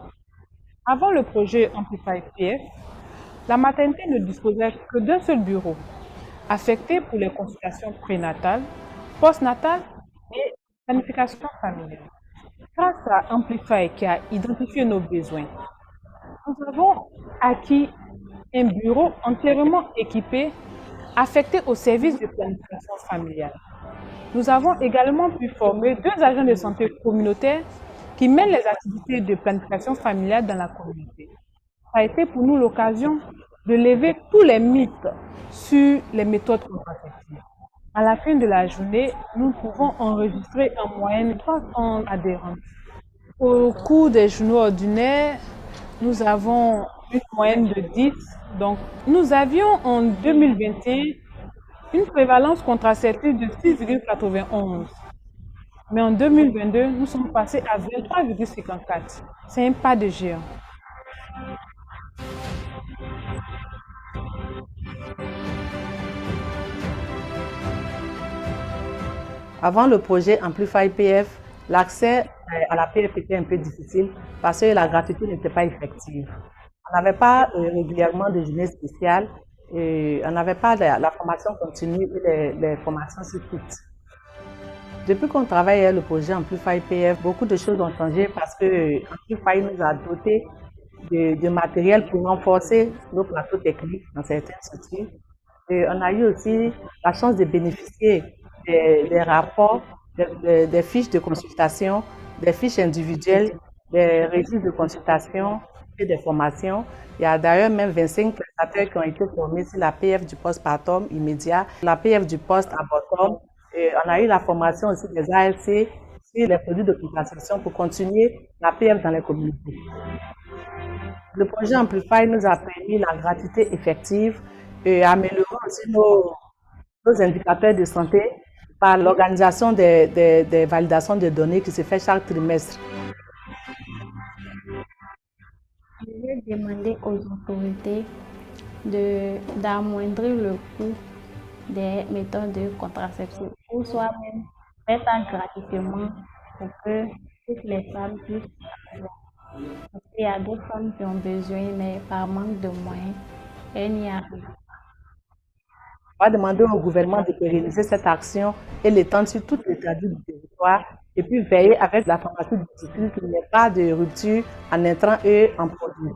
Avant le projet Amplify PF, la maternité ne disposait que d'un seul bureau, affecté pour les consultations prénatales, postnatales et planification familiale. Grâce à Amplify qui a identifié nos besoins, nous avons acquis un bureau entièrement équipé affecté au service de planification familiale. Nous avons également pu former 2 agents de santé communautaires qui mènent les activités de planification familiale dans la communauté. Ça a été pour nous l'occasion de lever tous les mythes sur les méthodes contraceptives. À la fin de la journée, nous pouvons enregistrer en moyenne 300 adhérents. Au cours des journaux ordinaires, nous avons une moyenne de 10. Donc, nous avions en 2021 une prévalence contraceptive de 6,91. Mais en 2022, nous sommes passés à 23,54. C'est un pas de géant. Avant le projet Amplify PF, l'accès à la PF était un peu difficile parce que la gratuité n'était pas effective. On n'avait pas régulièrement de journées spéciales et on n'avait pas la formation continue et les formations sur toutes. Depuis qu'on travaille avec le projet Amplify PF, beaucoup de choses ont changé parce que Amplify nous a doté de matériel pour renforcer nos plateaux techniques dans certaines structures. Et on a eu aussi la chance de bénéficier des rapports, des fiches de consultation, des fiches individuelles, des registres de consultation et des formations. Il y a d'ailleurs même 25 prestataires qui ont été formés sur la PF du postpartum immédiat, la PF du post-abortum. Et on a eu la formation aussi des ALC sur les produits de contraception pour continuer la PF dans les communautés. Le projet Amplify nous a permis la gratuité effective et améliorant aussi nos indicateurs de santé par l'organisation des validations de données qui se fait chaque trimestre. Je vais demander aux autorités d'amoindrir le coût des méthodes de contraception ou soit même faire ça gratuitement pour que toutes les femmes puissent avoir. Parce qu'il y a des femmes qui ont besoin, mais par manque de moyens, elles n'y arrivent pas. On va demander au gouvernement de pérenniser cette action et l'étendre sur toute l'étendue du territoire et puis veiller avec la formation du cycle qu'il n'y ait pas de rupture en intrants et en produits.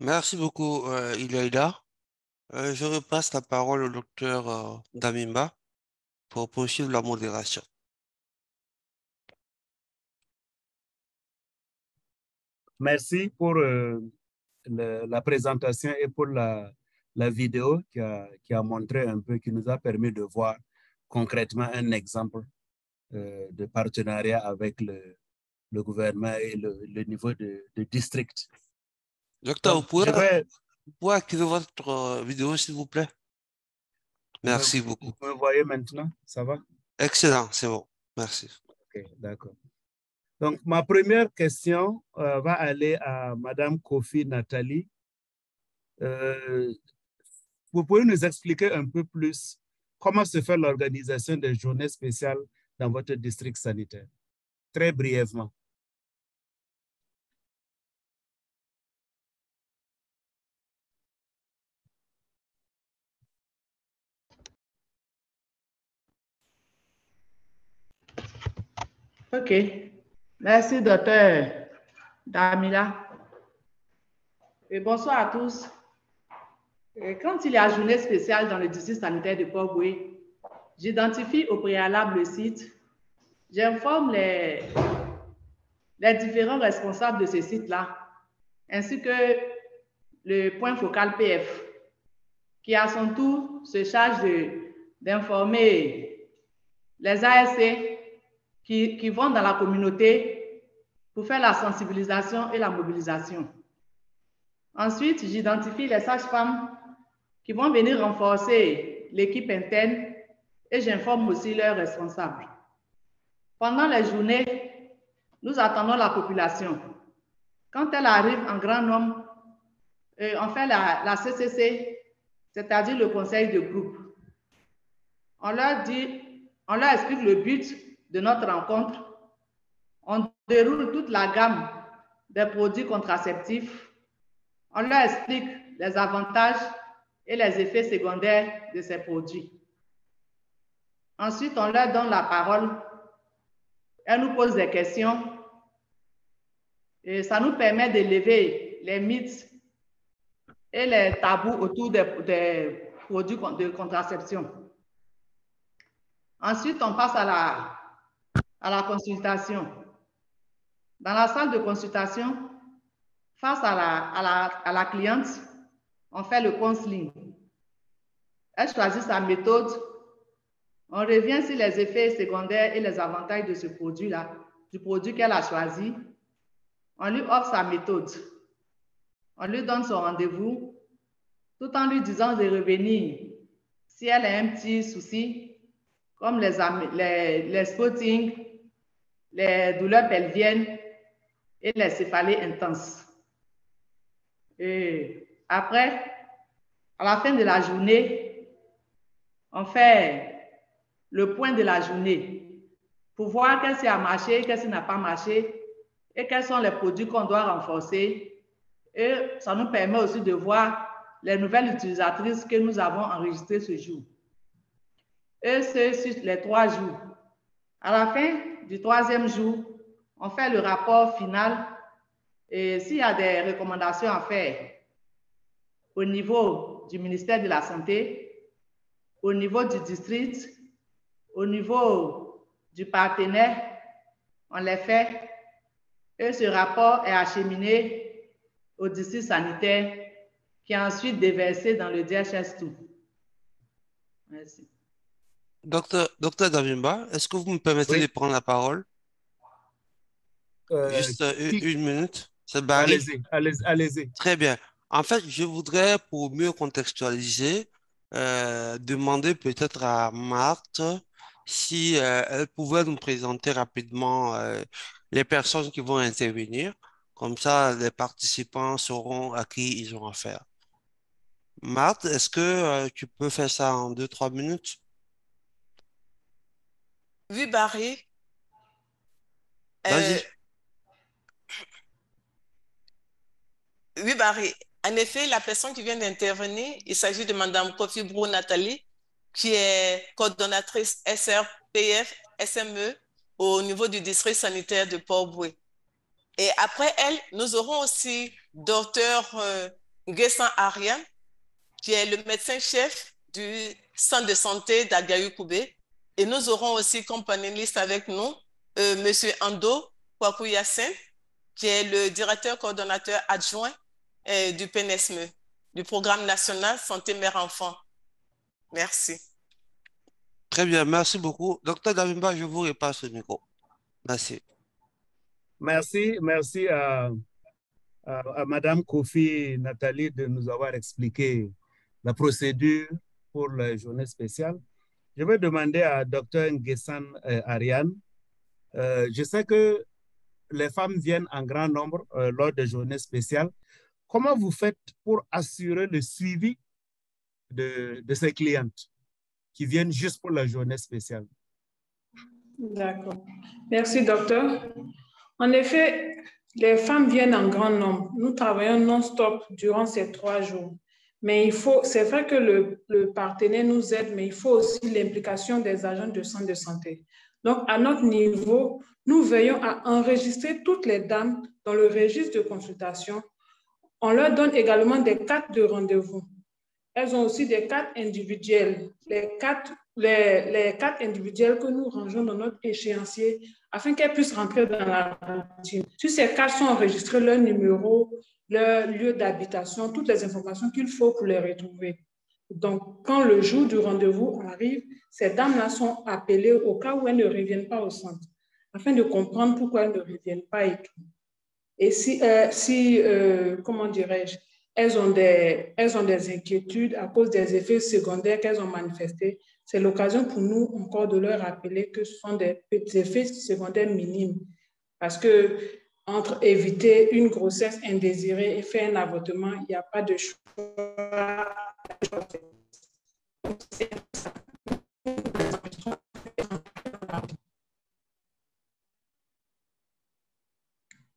Merci beaucoup, Ilaïda. Je repasse la parole au docteur Damimba pour poursuivre la modération. Merci pour la présentation et pour la vidéo qui a montré un peu, qui nous a permis de voir concrètement un exemple de partenariat avec le gouvernement et le niveau de district. Docteur, Donc, vous pouvez activer votre vidéo, s'il vous plaît? Merci beaucoup. Vous me voyez maintenant? Ça va? Excellent, c'est bon. Merci. Ok, d'accord. Donc, ma première question va aller à Madame Kofi Nathalie. vous pouvez nous expliquer un peu plus comment se fait l'organisation des journées spéciales dans votre district sanitaire? Très brièvement. OK. Merci, docteur Damila. Et bonsoir à tous. Et quand il y a journée spéciale dans le district sanitaire de Port-Boué, j'identifie au préalable le site, j'informe les différents responsables de ce site-là, ainsi que le point focal PF, qui à son tour se charge d'informer les ASC qui vont dans la communauté pour faire la sensibilisation et la mobilisation. Ensuite, j'identifie les sages-femmes qui vont venir renforcer l'équipe interne et j'informe aussi leurs responsables. Pendant les journées, nous attendons la population. Quand elle arrive en grand nombre, on fait la CCC, c'est-à-dire le conseil de groupe. On leur explique le but de notre rencontre. On déroule toute la gamme des produits contraceptifs. On leur explique les avantages et les effets secondaires de ces produits. Ensuite, on leur donne la parole. Elles nous posent des questions. Et ça nous permet de lever les mythes et les tabous autour des produits de contraception. Ensuite, on passe à la consultation. Dans la salle de consultation, face à la cliente, on fait le counseling. Elle choisit sa méthode. On revient sur les effets secondaires et les avantages de ce produit-là, du produit qu'elle a choisi. On lui offre sa méthode. On lui donne son rendez-vous, tout en lui disant de revenir si elle a un petit souci, comme les spottings, les douleurs pelviennes et les céphalées intenses. Et après, à la fin de la journée, on fait le point de la journée pour voir qu'est-ce qui a marché, qu'est-ce qui n'a pas marché et quels sont les produits qu'on doit renforcer. Et ça nous permet aussi de voir les nouvelles utilisatrices que nous avons enregistrées ce jour. Et c'est sur les 3 jours. À la fin du 3e jour, on fait le rapport final et s'il y a des recommandations à faire au niveau du ministère de la Santé, au niveau du district, au niveau du partenaire, on les fait et ce rapport est acheminé au district sanitaire qui est ensuite déversé dans le DHS2. Merci. Docteur Davimba, est-ce que vous me permettez de prendre la parole? Juste une minute. C'est Barry. Allez-y. Très bien. En fait, je voudrais, pour mieux contextualiser, demander peut-être à Marthe si elle pouvait nous présenter rapidement les personnes qui vont intervenir. Comme ça, les participants sauront à qui ils ont affaire. Marthe, est-ce que tu peux faire ça en 2-3 minutes? Oui, Barry. Vas-y. Oui, Barry. En effet, la personne qui vient d'intervenir, il s'agit de Mme Kofi Brou Nathalie, qui est coordonnatrice SRPF SME au niveau du district sanitaire de Port-Boué. Et après elle, nous aurons aussi Dr Nguessan Ariane, qui est le médecin-chef du centre de santé d'Agayoukoubé. Et nous aurons aussi comme panéliste avec nous M. Ando Kwakuyasen, qui est le directeur coordonnateur adjoint du PNSME, du Programme national santé mère-enfant. Merci. Très bien, merci beaucoup. Docteur Davimba, je vous repasse le micro. Merci. Merci à Mme Kofi Nathalie de nous avoir expliqué la procédure pour la journée spéciale. Je vais demander à Dr Nguessan Ariane. Je sais que les femmes viennent en grand nombre lors des journées spéciales. Comment vous faites pour assurer le suivi de ses clientes qui viennent juste pour la journée spéciale. D'accord. Merci, docteur. En effet, les femmes viennent en grand nombre. Nous travaillons non-stop durant ces 3 jours. Mais c'est vrai que le partenaire nous aide, mais il faut aussi l'implication des agents de centre de santé. Donc, à notre niveau, nous veillons à enregistrer toutes les dames dans le registre de consultation. On leur donne également des cartes de rendez-vous. Elles ont aussi des cartes individuelles. Les cartes individuelles que nous rangeons dans notre échéancier afin qu'elles puissent rentrer dans la routine. Sur ces cartes sont enregistrés leur numéro, leur lieu d'habitation, toutes les informations qu'il faut pour les retrouver. Donc, quand le jour du rendez-vous arrive, ces dames-là sont appelées au cas où elles ne reviennent pas au centre, afin de comprendre pourquoi elles ne reviennent pas et tout. Et comment dirais-je, elles ont des inquiétudes à cause des effets secondaires qu'elles ont manifestés, c'est l'occasion pour nous encore de leur rappeler que ce sont des petits effets secondaires minimes. Parce que entre éviter une grossesse indésirée et faire un avortement, il n'y a pas de choix.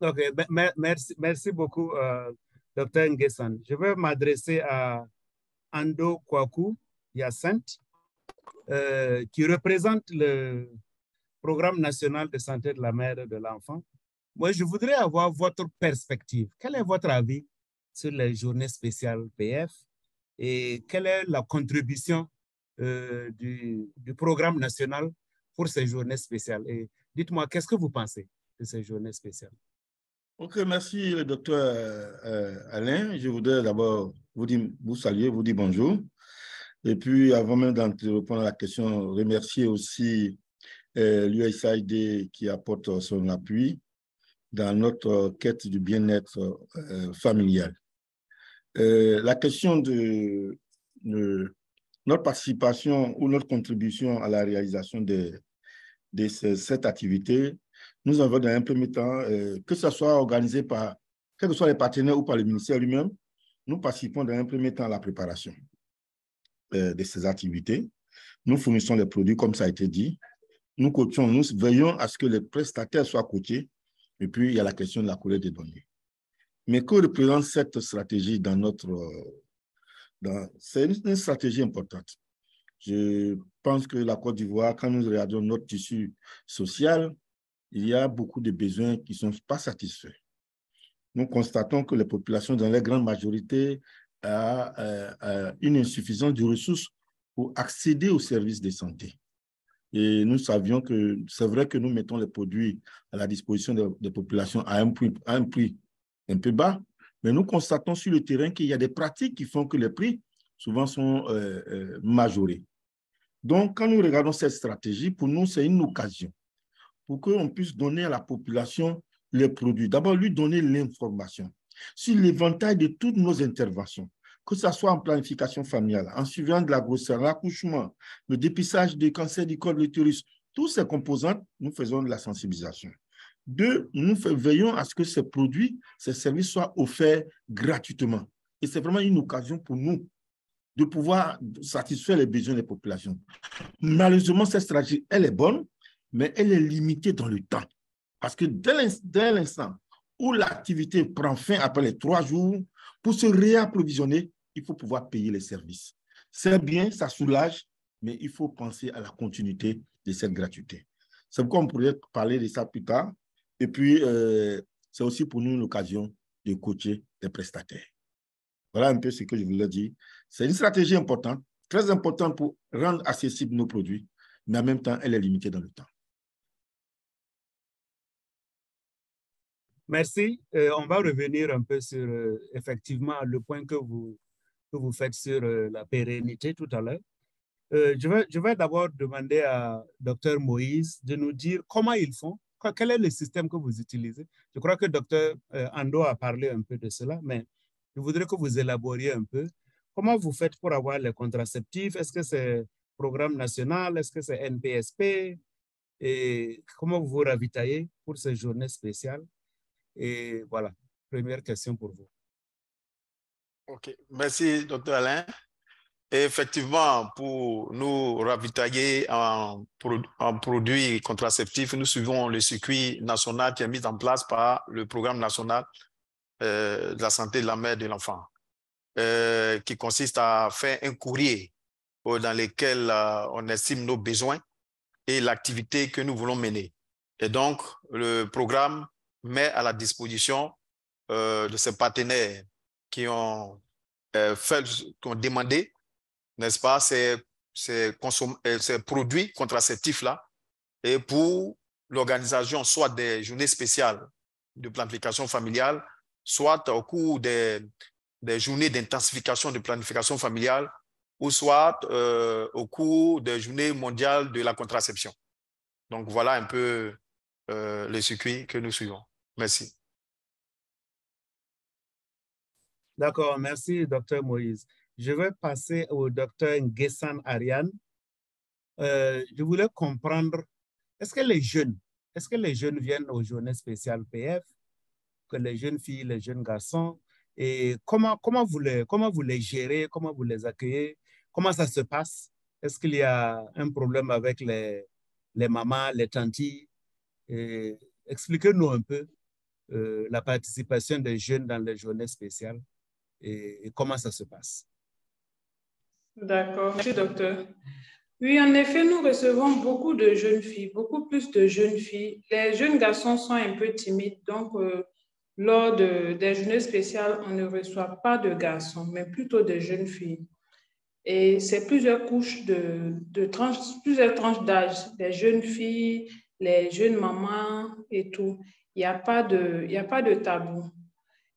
Ok, merci beaucoup, Dr. Nguessan. Je vais m'adresser à Ando Kwaku Hyacinthe, qui représente le Programme national de santé de la mère et de l'enfant. Moi, je voudrais avoir votre perspective. Quel est votre avis sur les journées spéciales PF et quelle est la contribution du programme national pour ces journées spéciales? Et dites-moi, qu'est-ce que vous pensez de ces journées spéciales? Ok, merci, le docteur Alain. Je voudrais d'abord vous saluer, vous dire bonjour. Et puis, avant même de répondre à la question, remercier aussi l'USAID qui apporte son appui dans notre quête du bien-être familial. La question de notre participation ou notre contribution à la réalisation de cette activité, nous avons dans un premier temps, que ce soit organisé par, quels que soient les partenaires ou par le ministère lui-même, nous participons dans un premier temps à la préparation de ces activités. Nous fournissons les produits, comme ça a été dit. Nous coachons, nous veillons à ce que les prestataires soient coachés. Et puis, il y a la question de la collecte des données. Mais que représente cette stratégie dans notre... c'est une stratégie importante. Je pense que la Côte d'Ivoire, quand nous regardons notre tissu social, il y a beaucoup de besoins qui ne sont pas satisfaits. Nous constatons que les populations, dans leur grande majorité, ont une insuffisance de ressources pour accéder aux services de santé. Et nous savions que c'est vrai que nous mettons les produits à la disposition des populations à un prix un peu bas, mais nous constatons sur le terrain qu'il y a des pratiques qui font que les prix souvent sont majorés. Donc, quand nous regardons cette stratégie, pour nous, c'est une occasion pour qu'on puisse donner à la population les produits. D'abord, lui donner l'information sur l'éventail de toutes nos interventions, que ce soit en planification familiale, en suivant de la grossesse, l'accouchement, le dépistage du cancer du col de l'utérus, tous ces composantes, nous faisons de la sensibilisation. 2, nous veillons à ce que ces produits, ces services soient offerts gratuitement. Et c'est vraiment une occasion pour nous de pouvoir satisfaire les besoins des populations. Malheureusement, cette stratégie, elle est bonne, mais elle est limitée dans le temps. Parce que dès l'instant où l'activité prend fin après les 3 jours, pour se réapprovisionner, il faut pouvoir payer les services. C'est bien, ça soulage, mais il faut penser à la continuité de cette gratuité. C'est pourquoi on pourrait parler de ça plus tard. Et puis, c'est aussi pour nous l'occasion de coacher les prestataires. Voilà un peu ce que je voulais dire. C'est une stratégie importante, très importante pour rendre accessibles nos produits, mais en même temps, elle est limitée dans le temps. Merci. On va revenir un peu sur, effectivement, le point que vous faites sur la pérennité tout à l'heure. Je vais d'abord demander à Dr Moïse de nous dire comment ils font, quel est le système que vous utilisez. Je crois que Dr Ando a parlé un peu de cela, mais je voudrais que vous élaboriez un peu. Comment vous faites pour avoir les contraceptifs? Est-ce que c'est programme national? Est-ce que c'est NPSP? Et comment vous vous ravitaillez pour ces journées spéciales? Et voilà, première question pour vous. OK. Merci, Dr Alain. Et effectivement, pour nous ravitailler en produits contraceptifs, nous suivons le circuit national qui est mis en place par le programme national de la santé de la mère et de l'enfant, qui consiste à faire un courrier dans lequel on estime nos besoins et l'activité que nous voulons mener. Et donc, le programme met à la disposition de ses partenaires qui ont demandé, n'est-ce pas, ces produits contraceptifs-là, et pour l'organisation soit des journées spéciales de planification familiale, soit au cours des journées d'intensification de planification familiale, ou soit au cours des journées mondiales de la contraception. Donc, voilà un peu le circuit que nous suivons. Merci. D'accord, merci, Dr. Moïse. Je vais passer au Dr. Nguessan Ariane. Je voulais comprendre, est-ce que les jeunes viennent aux journées spéciales PF, que les jeunes filles, les jeunes garçons, et comment vous les gérez, comment vous les accueillez, comment ça se passe? Est-ce qu'il y a un problème avec les mamans, les tantis? Expliquez-nous un peu la participation des jeunes dans les journées spéciales et comment ça se passe. D'accord, merci docteur. Oui, en effet, nous recevons beaucoup de jeunes filles, beaucoup plus de jeunes filles. Les jeunes garçons sont un peu timides, donc lors des journées spéciales, on ne reçoit pas de garçons, mais plutôt de jeunes filles. Et c'est plusieurs couches plusieurs tranches d'âge, les jeunes filles, les jeunes mamans et tout. Il n'y a pas de tabou.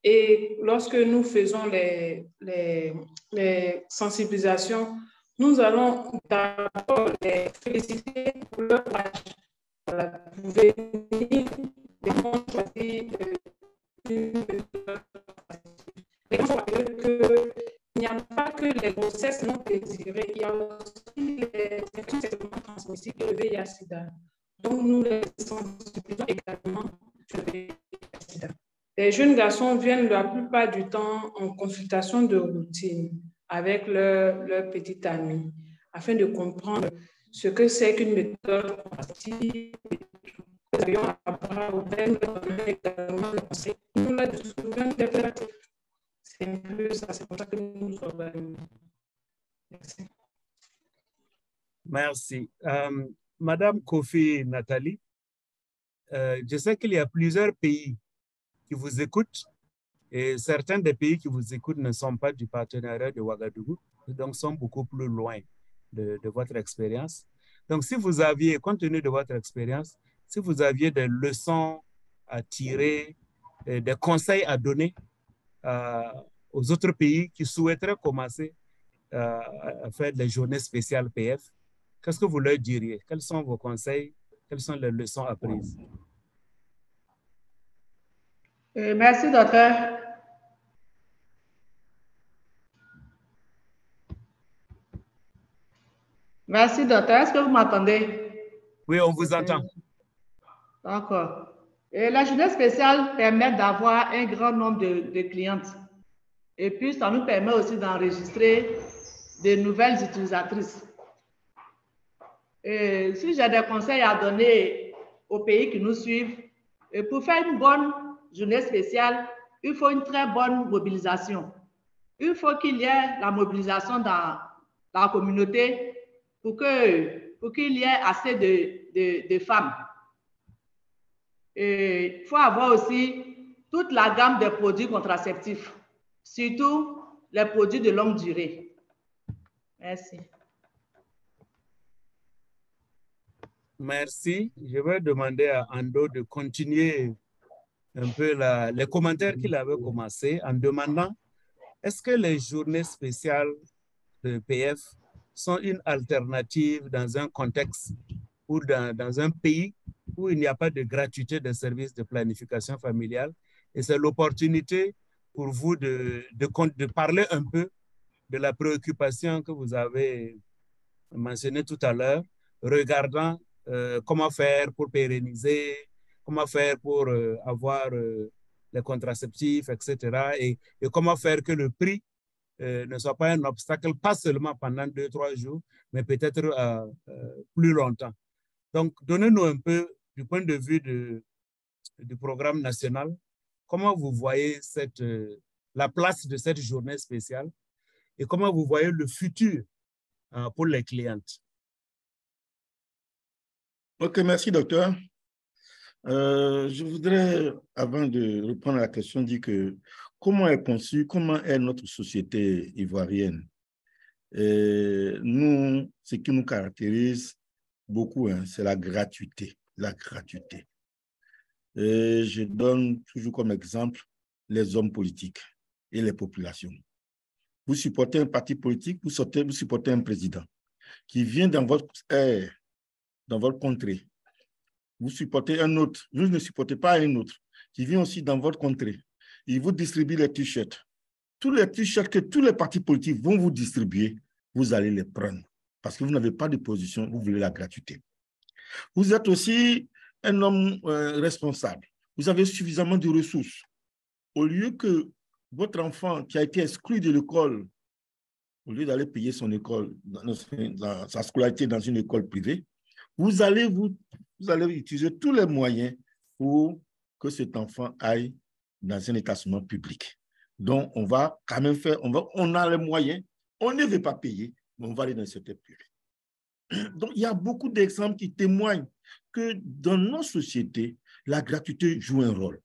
Et lorsque nous faisons les sensibilisations, nous allons d'abord les féliciter pour leur âge. Vous venez choisir il n'y a pas que les grossesses non désirées, il y a aussi les infections sexuellement transmissibles et le VIH-Sida. Donc, nous les sensibilisons également sur le VIH-Sida. Les jeunes garçons viennent la plupart du temps en consultation de routine avec leur petite amie afin de comprendre ce que c'est qu'une méthode contraceptive. Nous avions à bras ouverts, nous leur donnons également le conseil. Nous leur donnons des pratiques. C'est un peu ça, c'est pour ça que nous nous organisons. Merci. Merci. Madame Kofi Nathalie, je sais qu'il y a plusieurs pays qui vous écoutent et certains des pays qui vous écoutent ne sont pas du partenariat de Ouagadougou, donc sont beaucoup plus loin de votre expérience. Donc, si vous aviez, compte tenu de votre expérience, si vous aviez des leçons à tirer, des conseils à donner aux autres pays qui souhaiteraient commencer à faire des journées spéciales PF, qu'est-ce que vous leur diriez? Quels sont vos conseils? Quelles sont les leçons apprises? Merci, docteur. Merci, docteur. Est-ce que vous m'entendez? Oui, on vous entend. D'accord. Et la journée spéciale permet d'avoir un grand nombre de clientes. Et puis, ça nous permet aussi d'enregistrer de nouvelles utilisatrices. Et si j'ai des conseils à donner aux pays qui nous suivent, et pour faire une bonne journée spéciale, il faut une très bonne mobilisation. Il faut qu'il y ait la mobilisation dans la communauté pour qu'il y ait assez de femmes. Et il faut avoir aussi toute la gamme des produits contraceptifs, surtout les produits de longue durée. Merci. Merci. Je vais demander à Ando de continuer un peu les commentaires qu'il avait commencé en demandant est-ce que les journées spéciales de PF sont une alternative dans un contexte ou dans un pays où il n'y a pas de gratuité des services de planification familiale et c'est l'opportunité pour vous de parler un peu de la préoccupation que vous avez mentionnée tout à l'heure regardant comment faire pour pérenniser, comment faire pour avoir les contraceptifs, etc. Et comment faire que le prix ne soit pas un obstacle, pas seulement pendant 2-3 jours, mais peut-être plus longtemps. Donc, donnez-nous un peu, du point de vue du programme national, comment vous voyez la place de cette journée spéciale et comment vous voyez le futur pour les clientes. Ok, merci, docteur. Je voudrais, avant de reprendre la question, dire que comment est conçue, comment est notre société ivoirienne. Nous, ce qui nous caractérise beaucoup, hein, c'est la gratuité. La gratuité. Je donne toujours comme exemple les hommes politiques et les populations. Vous supportez un parti politique, vous supportez un président qui vient dans votre contrée. Vous supportez un autre, vous ne supportez pas un autre, qui vient aussi dans votre contrée. Il vous distribue les t-shirts. Tous les t-shirts que tous les partis politiques vont vous distribuer, vous allez les prendre. Parce que vous n'avez pas de position, vous voulez la gratuité. Vous êtes aussi un homme responsable. Vous avez suffisamment de ressources. Au lieu que votre enfant qui a été exclu de l'école, au lieu d'aller payer son école, sa scolarité dans une école privée, vous allez utiliser tous les moyens pour que cet enfant aille dans un établissement public. Donc, on va quand même faire, on a les moyens, on ne veut pas payer, mais on va aller dans le secteur public. Donc, il y a beaucoup d'exemples qui témoignent que dans nos sociétés, la gratuité joue un rôle.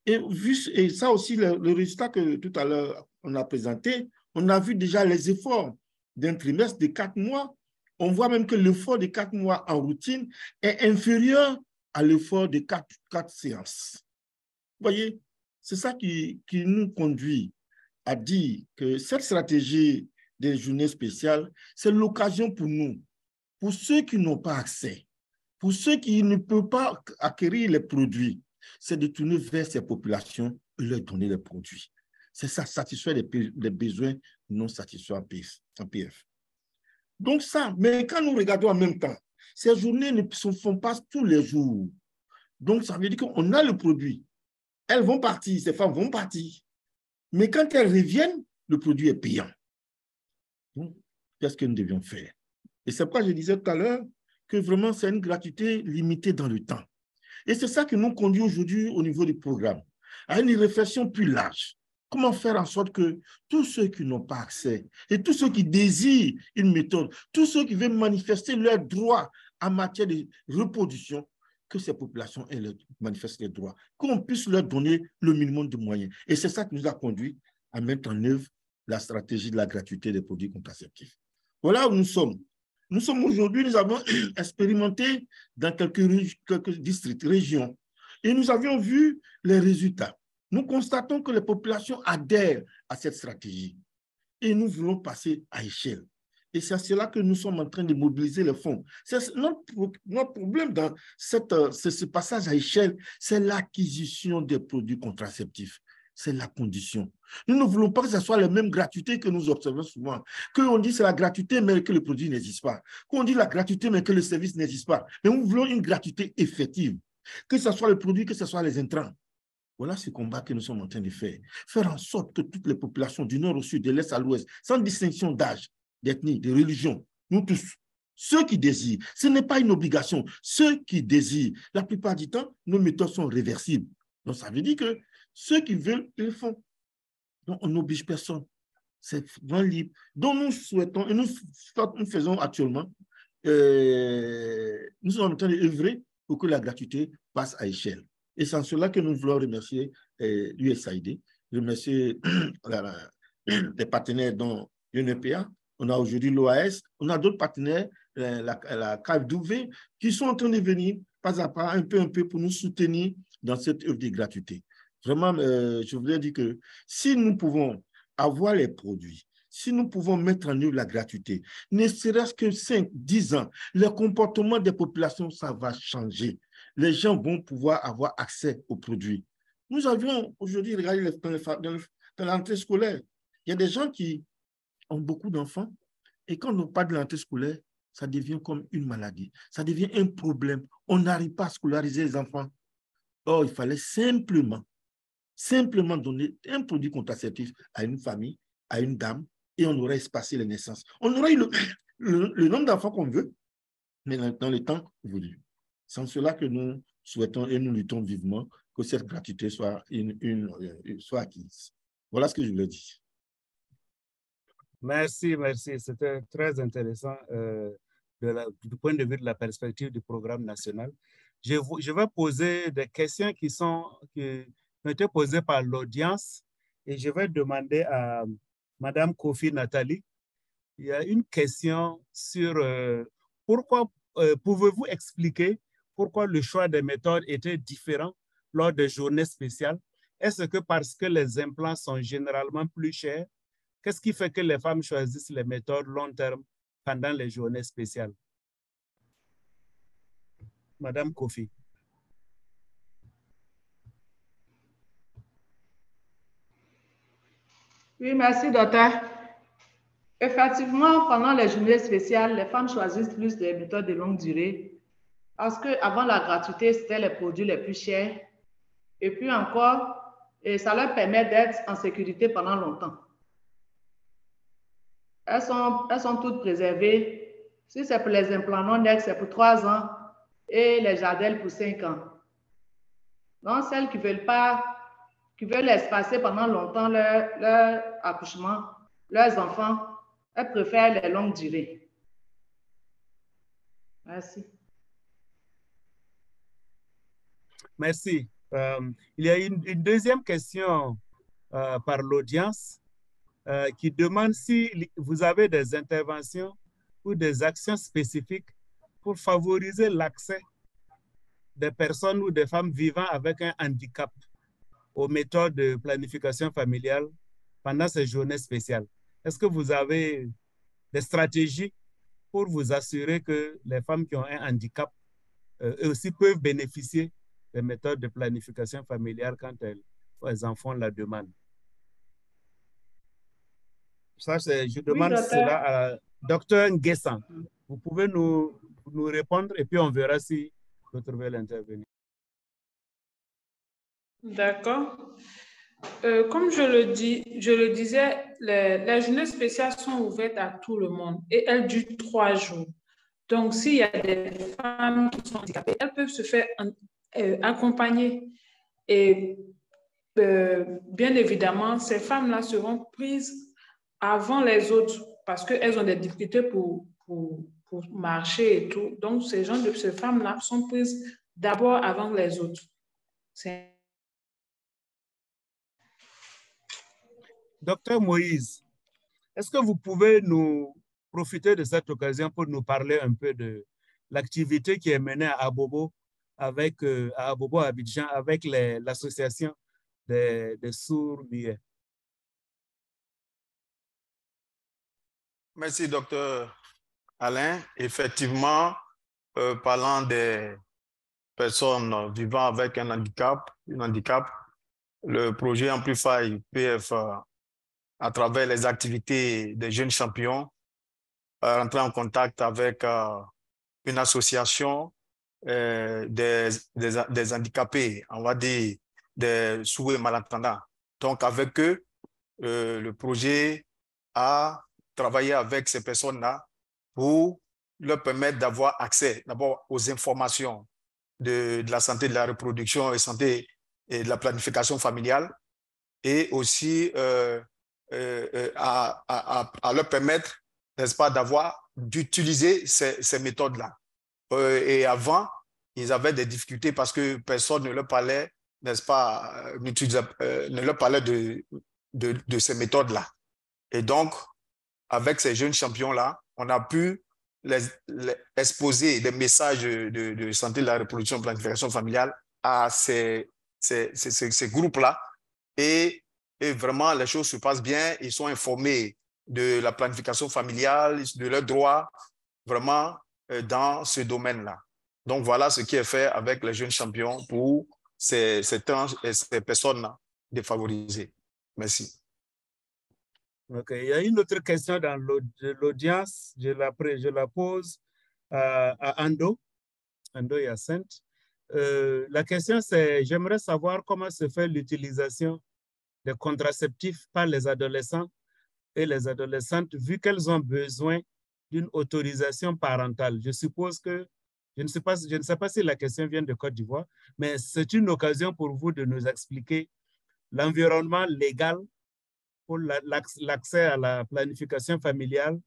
Et ça aussi, le résultat que tout à l'heure on a présenté, on a vu déjà les efforts d'un trimestre de 4 mois. On voit même que l'effort de 4 mois en routine est inférieur à l'effort de 4 séances. Vous voyez, c'est ça qui nous conduit à dire que cette stratégie des journées spéciales, c'est l'occasion pour nous, pour ceux qui n'ont pas accès, pour ceux qui ne peuvent pas acquérir les produits, c'est de tourner vers ces populations et leur donner les produits. C'est ça, satisfaire les besoins non satisfaits en PF. Donc ça, mais quand nous regardons en même temps, ces journées ne se font pas tous les jours. Donc ça veut dire qu'on a le produit. Elles vont partir, ces femmes vont partir. Mais quand elles reviennent, le produit est payant. Qu'est-ce que nous devions faire? Et c'est pourquoi je disais tout à l'heure que vraiment c'est une gratuité limitée dans le temps. Et c'est ça qui nous conduit aujourd'hui au niveau du programme, à une réflexion plus large. Comment faire en sorte que tous ceux qui n'ont pas accès et tous ceux qui désirent une méthode, tous ceux qui veulent manifester leurs droits en matière de reproduction, que ces populations manifestent leurs droits, qu'on puisse leur donner le minimum de moyens. Et c'est ça qui nous a conduit à mettre en œuvre la stratégie de la gratuité des produits contraceptifs. Voilà où nous sommes. Nous sommes aujourd'hui, nous avons expérimenté dans quelques districts, régions, et nous avions vu les résultats. Nous constatons que les populations adhèrent à cette stratégie et nous voulons passer à échelle. Et c'est à cela que nous sommes en train de mobiliser les fonds. Notre problème dans ce passage à échelle, c'est l'acquisition des produits contraceptifs. C'est la condition. Nous ne voulons pas que ce soit la même gratuité que nous observons souvent. Qu'on dit c'est la gratuité, mais que le produit n'existe pas. Qu'on dit la gratuité, mais que le service n'existe pas. Mais nous voulons une gratuité effective. Que ce soit le produit, que ce soit les intrants. Voilà ce combat que nous sommes en train de faire. Faire en sorte que toutes les populations du nord au sud, de l'est à l'ouest, sans distinction d'âge, d'ethnie, de religion, nous tous, ceux qui désirent, ce n'est pas une obligation, ceux qui désirent, la plupart du temps, nos méthodes sont réversibles. Donc ça veut dire que ceux qui veulent, ils le font. Donc on n'oblige personne. C'est vraiment libre. Donc nous souhaitons, et nous faisons actuellement, nous sommes en train d'œuvrer pour que la gratuité passe à échelle. Et c'est en cela que nous voulons remercier l'USAID, remercier les partenaires dont l'UNEPA, on a aujourd'hui l'OAS, on a d'autres partenaires, la CAFDV, qui sont en train de venir pas à pas, un peu pour nous soutenir dans cette œuvre de gratuité. Vraiment, je voulais dire que si nous pouvons avoir les produits, si nous pouvons mettre en œuvre la gratuité, ne serait-ce que 5, 10 ans, le comportement des populations, ça va changer. Les gens vont pouvoir avoir accès aux produits. Nous avions aujourd'hui, regardez dans l'entrée scolaire, il y a des gens qui ont beaucoup d'enfants et quand on parle de l'entrée scolaire, ça devient comme une maladie. Ça devient un problème. On n'arrive pas à scolariser les enfants. Or, il fallait simplement donner un produit contraceptif à une famille à une dame et on aurait espacé les naissances. On aurait eu le nombre d'enfants qu'on veut, mais dans le temps voulu. C'est en cela que nous souhaitons et nous luttons vivement que cette gratuité soit acquise. Voilà ce que je voulais dire. Merci, merci. C'était très intéressant du point de vue de la perspective du programme national. Je vais poser des questions qui ont été posées par l'audience et je vais demander à Madame Kofi Nathalie. Il y a une question sur pourquoi, pouvez-vous expliquer pourquoi le choix des méthodes était différent lors des journées spéciales? Est-ce que parce que les implants sont généralement plus chers? Qu'est-ce qui fait que les femmes choisissent les méthodes long terme pendant les journées spéciales? Madame Kofi. Oui, merci, docteur. Effectivement, pendant les journées spéciales, les femmes choisissent plus des méthodes de longue durée parce qu'avant la gratuité, c'était les produits les plus chers. Et puis encore, ça leur permet d'être en sécurité pendant longtemps. Elles sont toutes préservées. Si c'est pour les implants non nets, c'est pour 3 ans et les jardelles pour 5 ans. Donc, celles qui veulent espacer pendant longtemps leur accouchement, leurs enfants, elles préfèrent les longues durées. Merci. Merci. Il y a une deuxième question par l'audience qui demande si vous avez des interventions ou des actions spécifiques pour favoriser l'accès des personnes ou des femmes vivant avec un handicap aux méthodes de planification familiale pendant ces journées spéciales. Est-ce que vous avez des stratégies pour vous assurer que les femmes qui ont un handicap eux aussi peuvent bénéficier des méthodes de planification familiale quand elles en font la demande? Ça, je demande cela à Dr Nguessan. Vous pouvez nous répondre et puis on verra si d'autres veulent intervenir. D'accord. Comme je le disais, les journées spéciales sont ouvertes à tout le monde et elles durent 3 jours. Donc, s'il y a des femmes qui sont handicapées, elles peuvent se faire accompagner. Et bien évidemment, ces femmes-là seront prises avant les autres parce qu'elles ont des difficultés pour marcher et tout. Donc, ces femmes-là sont prises d'abord avant les autres. Docteur Moïse, est-ce que vous pouvez nous profiter de cette occasion pour nous parler un peu de l'activité qui est menée à Abobo, à Abidjan, avec l'association des sourds-muets? Merci, docteur Alain. Effectivement, parlant des personnes vivant avec un handicap, le projet Amplify PF, à travers les activités des jeunes champions, rentrer en contact avec une association des handicapés, on va dire des sourds et malentendants. Donc, avec eux, le projet a travaillé avec ces personnes-là pour leur permettre d'avoir accès d'abord aux informations de la santé de la reproduction et santé et de la planification familiale et aussi à leur permettre, n'est-ce pas, d'utiliser ces méthodes-là. Et avant, ils avaient des difficultés parce que personne ne leur parlait, n'est-ce pas, ne leur parlait de ces méthodes-là. Et donc, avec ces jeunes champions-là, on a pu les exposer des messages de santé de la reproduction et planification familiale à ces groupes-là. Et vraiment, les choses se passent bien. Ils sont informés de la planification familiale, de leurs droits, vraiment dans ce domaine-là. Donc, voilà ce qui est fait avec les jeunes champions pour ces personnes défavorisées. Merci. Ok, il y a une autre question dans l'audience. Je la pose à Ando Hyacinthe. La question, c'est, j'aimerais savoir comment se fait l'utilisation des contraceptifs par les adolescents et les adolescentes, vu qu'elles ont besoin d'une autorisation parentale. Je suppose que, je ne sais pas si la question vient de Côte d'Ivoire, mais c'est une occasion pour vous de nous expliquer l'environnement légal pour l'accès à la planification familiale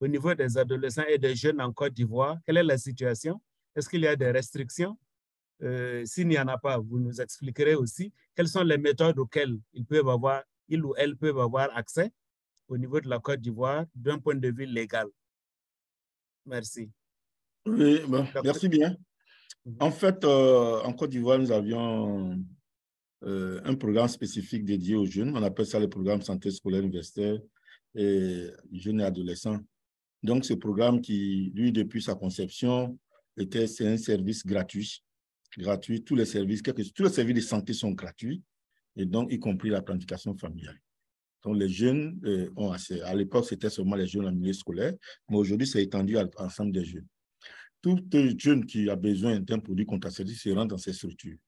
au niveau des adolescents et des jeunes en Côte d'Ivoire. Quelle est la situation? Est-ce qu'il y a des restrictions? S'il n'y en a pas, vous nous expliquerez aussi quelles sont les méthodes auxquelles ils ou elles peuvent avoir accès au niveau de la Côte d'Ivoire d'un point de vue légal. Merci. Oui, bon, merci bien. En fait, en Côte d'Ivoire, nous avions un programme spécifique dédié aux jeunes. On appelle ça le programme santé scolaire universitaire et jeunes et adolescents. Donc, ce programme qui, lui, depuis sa conception, c'est un service gratuit. Tous les services de santé sont gratuits, et donc, y compris la planification familiale. Donc, les jeunes ont accès. À l'époque, c'était seulement les jeunes en milieu scolaire, mais aujourd'hui, c'est étendu à l'ensemble des jeunes. Tout jeune qui a besoin d'un produit contraceptif se rend dans ces structures.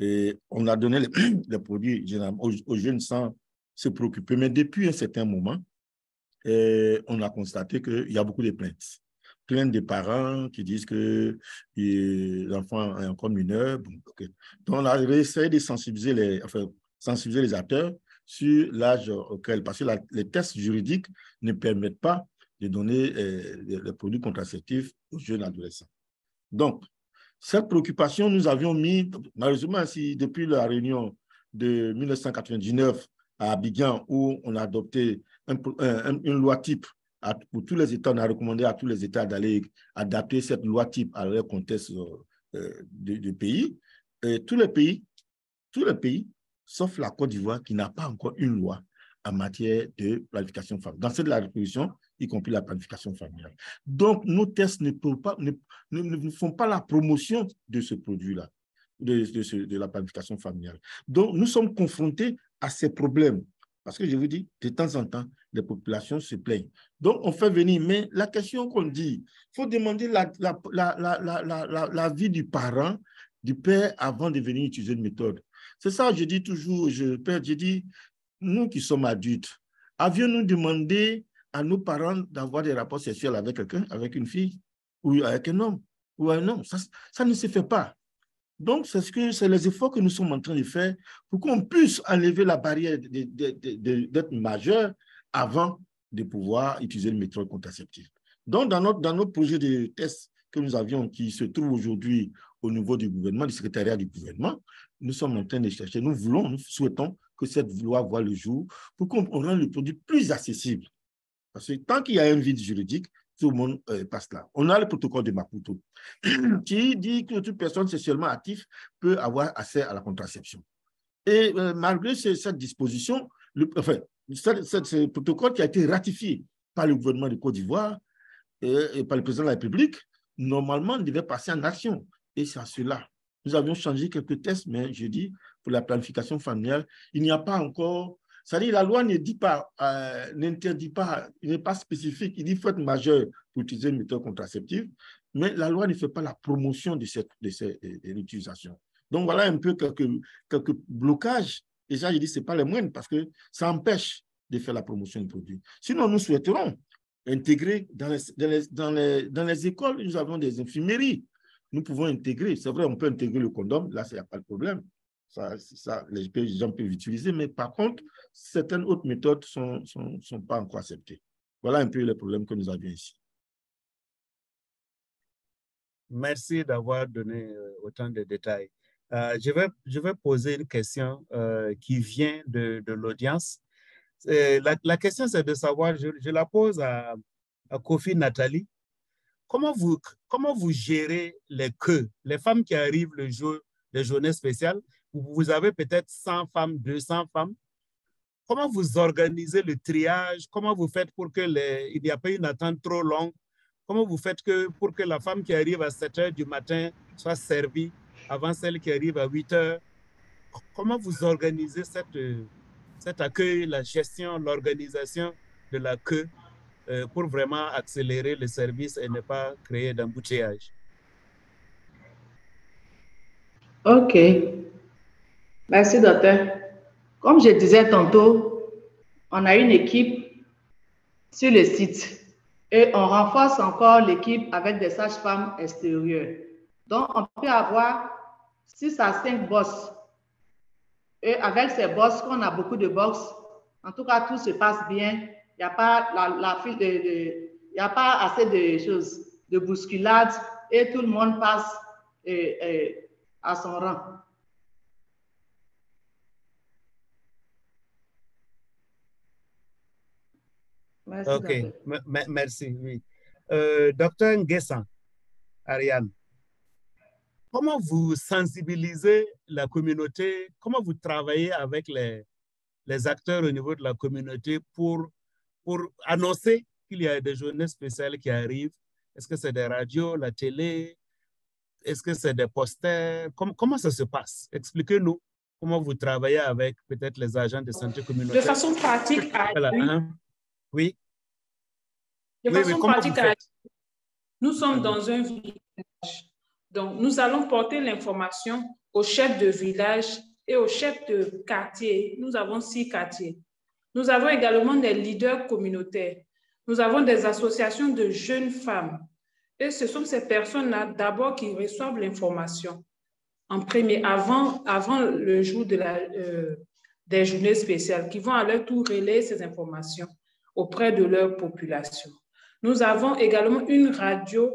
Et on a donné les produits aux jeunes sans se préoccuper. Mais depuis un certain moment, on a constaté qu'il y a beaucoup de plaintes. Plaintes des parents qui disent que l'enfant est encore mineur. Bon, okay. Donc, on a essayé de sensibiliser les acteurs sur l'âge auquel, parce que les tests juridiques ne permettent pas de donner les produits contraceptifs aux jeunes adolescents. Donc, cette préoccupation, nous avions mis, malheureusement, depuis la réunion de 1999 à Abidjan, où on a adopté une loi type pour tous les États, on a recommandé à tous les États d'aller adapter cette loi type à leur contexte du pays. Et tous les pays, sauf la Côte d'Ivoire, qui n'a pas encore une loi en matière de planification familiale. Dans cette de la révolution, y compris la planification familiale. Donc, nos tests ne font pas la promotion de ce produit-là, de la planification familiale. Donc, nous sommes confrontés à ces problèmes. Parce que je vous dis, de temps en temps, les populations se plaignent. Donc, on fait venir, mais la question qu'on dit, il faut demander l'avis du parent, du père, avant de venir utiliser une méthode. C'est ça, je dis toujours, je dis, nous qui sommes adultes, avions-nous demandé à nos parents d'avoir des rapports sexuels avec quelqu'un, avec une fille, ou avec un homme, ou un homme? Ça ne se fait pas. Donc, c'est les efforts que nous sommes en train de faire pour qu'on puisse enlever la barrière d'être majeur avant de pouvoir utiliser une méthode contraceptive. Donc, dans notre projet de test que nous avions, qui se trouve aujourd'hui au niveau du gouvernement, du secrétariat du gouvernement, nous sommes en train de chercher, nous souhaitons que cette loi voie le jour pour qu'on rende le produit plus accessible. Parce que tant qu'il y a un vide juridique, tout le monde passe là. On a le protocole de Maputo qui dit que toute personne sexuellement active peut avoir accès à la contraception. Et malgré cette disposition, ce protocole qui a été ratifié par le gouvernement de Côte d'Ivoire et par le président de la République, normalement, devait passer en action. Et c'est à cela. Nous avions changé quelques tests, mais je dis, pour la planification familiale, il n'y a pas encore... C'est-à-dire, la loi ne dit pas, n'interdit pas, il n'est pas spécifique, il dit faut être majeur pour utiliser une méthode contraceptive, mais la loi ne fait pas la promotion de l'utilisation. Donc, voilà un peu quelques blocages. Et ça, je dis, ce n'est pas les moindres parce que ça empêche de faire la promotion du produit. Sinon, nous souhaiterons intégrer dans les écoles, nous avons des infirmeries. Nous pouvons intégrer, c'est vrai, on peut intégrer le condom, là, il n'y a pas de problème. Ça, les gens peuvent utiliser, mais par contre, certaines autres méthodes ne sont pas encore acceptées. Voilà un peu les problèmes que nous avions ici. Merci d'avoir donné autant de détails. Je vais poser une question qui vient de l'audience. La question, c'est de savoir, je la pose à Kofi Nathalie. Comment vous gérez les queues, les femmes qui arrivent le jour des journées spéciales? Vous avez peut-être 100 femmes, 200 femmes. Comment vous organisez le triage? Comment vous faites pour qu'il n'y ait pas une attente trop longue? Comment vous faites pour que la femme qui arrive à 7 h du matin soit servie avant celle qui arrive à 8 h? Comment vous organisez cet accueil, la gestion, l'organisation de la queue pour vraiment accélérer le service et ne pas créer d'embouteillage? OK. Merci, docteur. Comme je disais tantôt, on a une équipe sur le site. Et on renforce encore l'équipe avec des sages-femmes extérieures. Donc, on peut avoir 6 à 5 boss. Et avec ces boss, qu'on a beaucoup de box, en tout cas, tout se passe bien. Il n'y a pas il n'y a pas assez de choses, de bousculades, et tout le monde passe à son rang. Merci. OK, merci. Oui. Docteur Nguessan, Ariane, comment vous sensibilisez la communauté, comment vous travaillez avec les acteurs au niveau de la communauté pour annoncer qu'il y a des journées spéciales qui arrivent? Est-ce que c'est des radios, la télé? Est-ce que c'est des posters? Comment ça se passe? Expliquez-nous comment vous travaillez avec peut-être les agents de santé communautaire. De façon pratique, voilà. oui. Oui. De façon pratique, nous sommes dans un village. Donc, nous allons porter l'information aux chefs de village et aux chefs de quartier. Nous avons 6 quartiers. Nous avons également des leaders communautaires. Nous avons des associations de jeunes femmes. Et ce sont ces personnes-là d'abord qui reçoivent l'information en premier, avant le jour des journées spéciales, qui vont à leur tour relayer ces informations auprès de leur population. Nous avons également une radio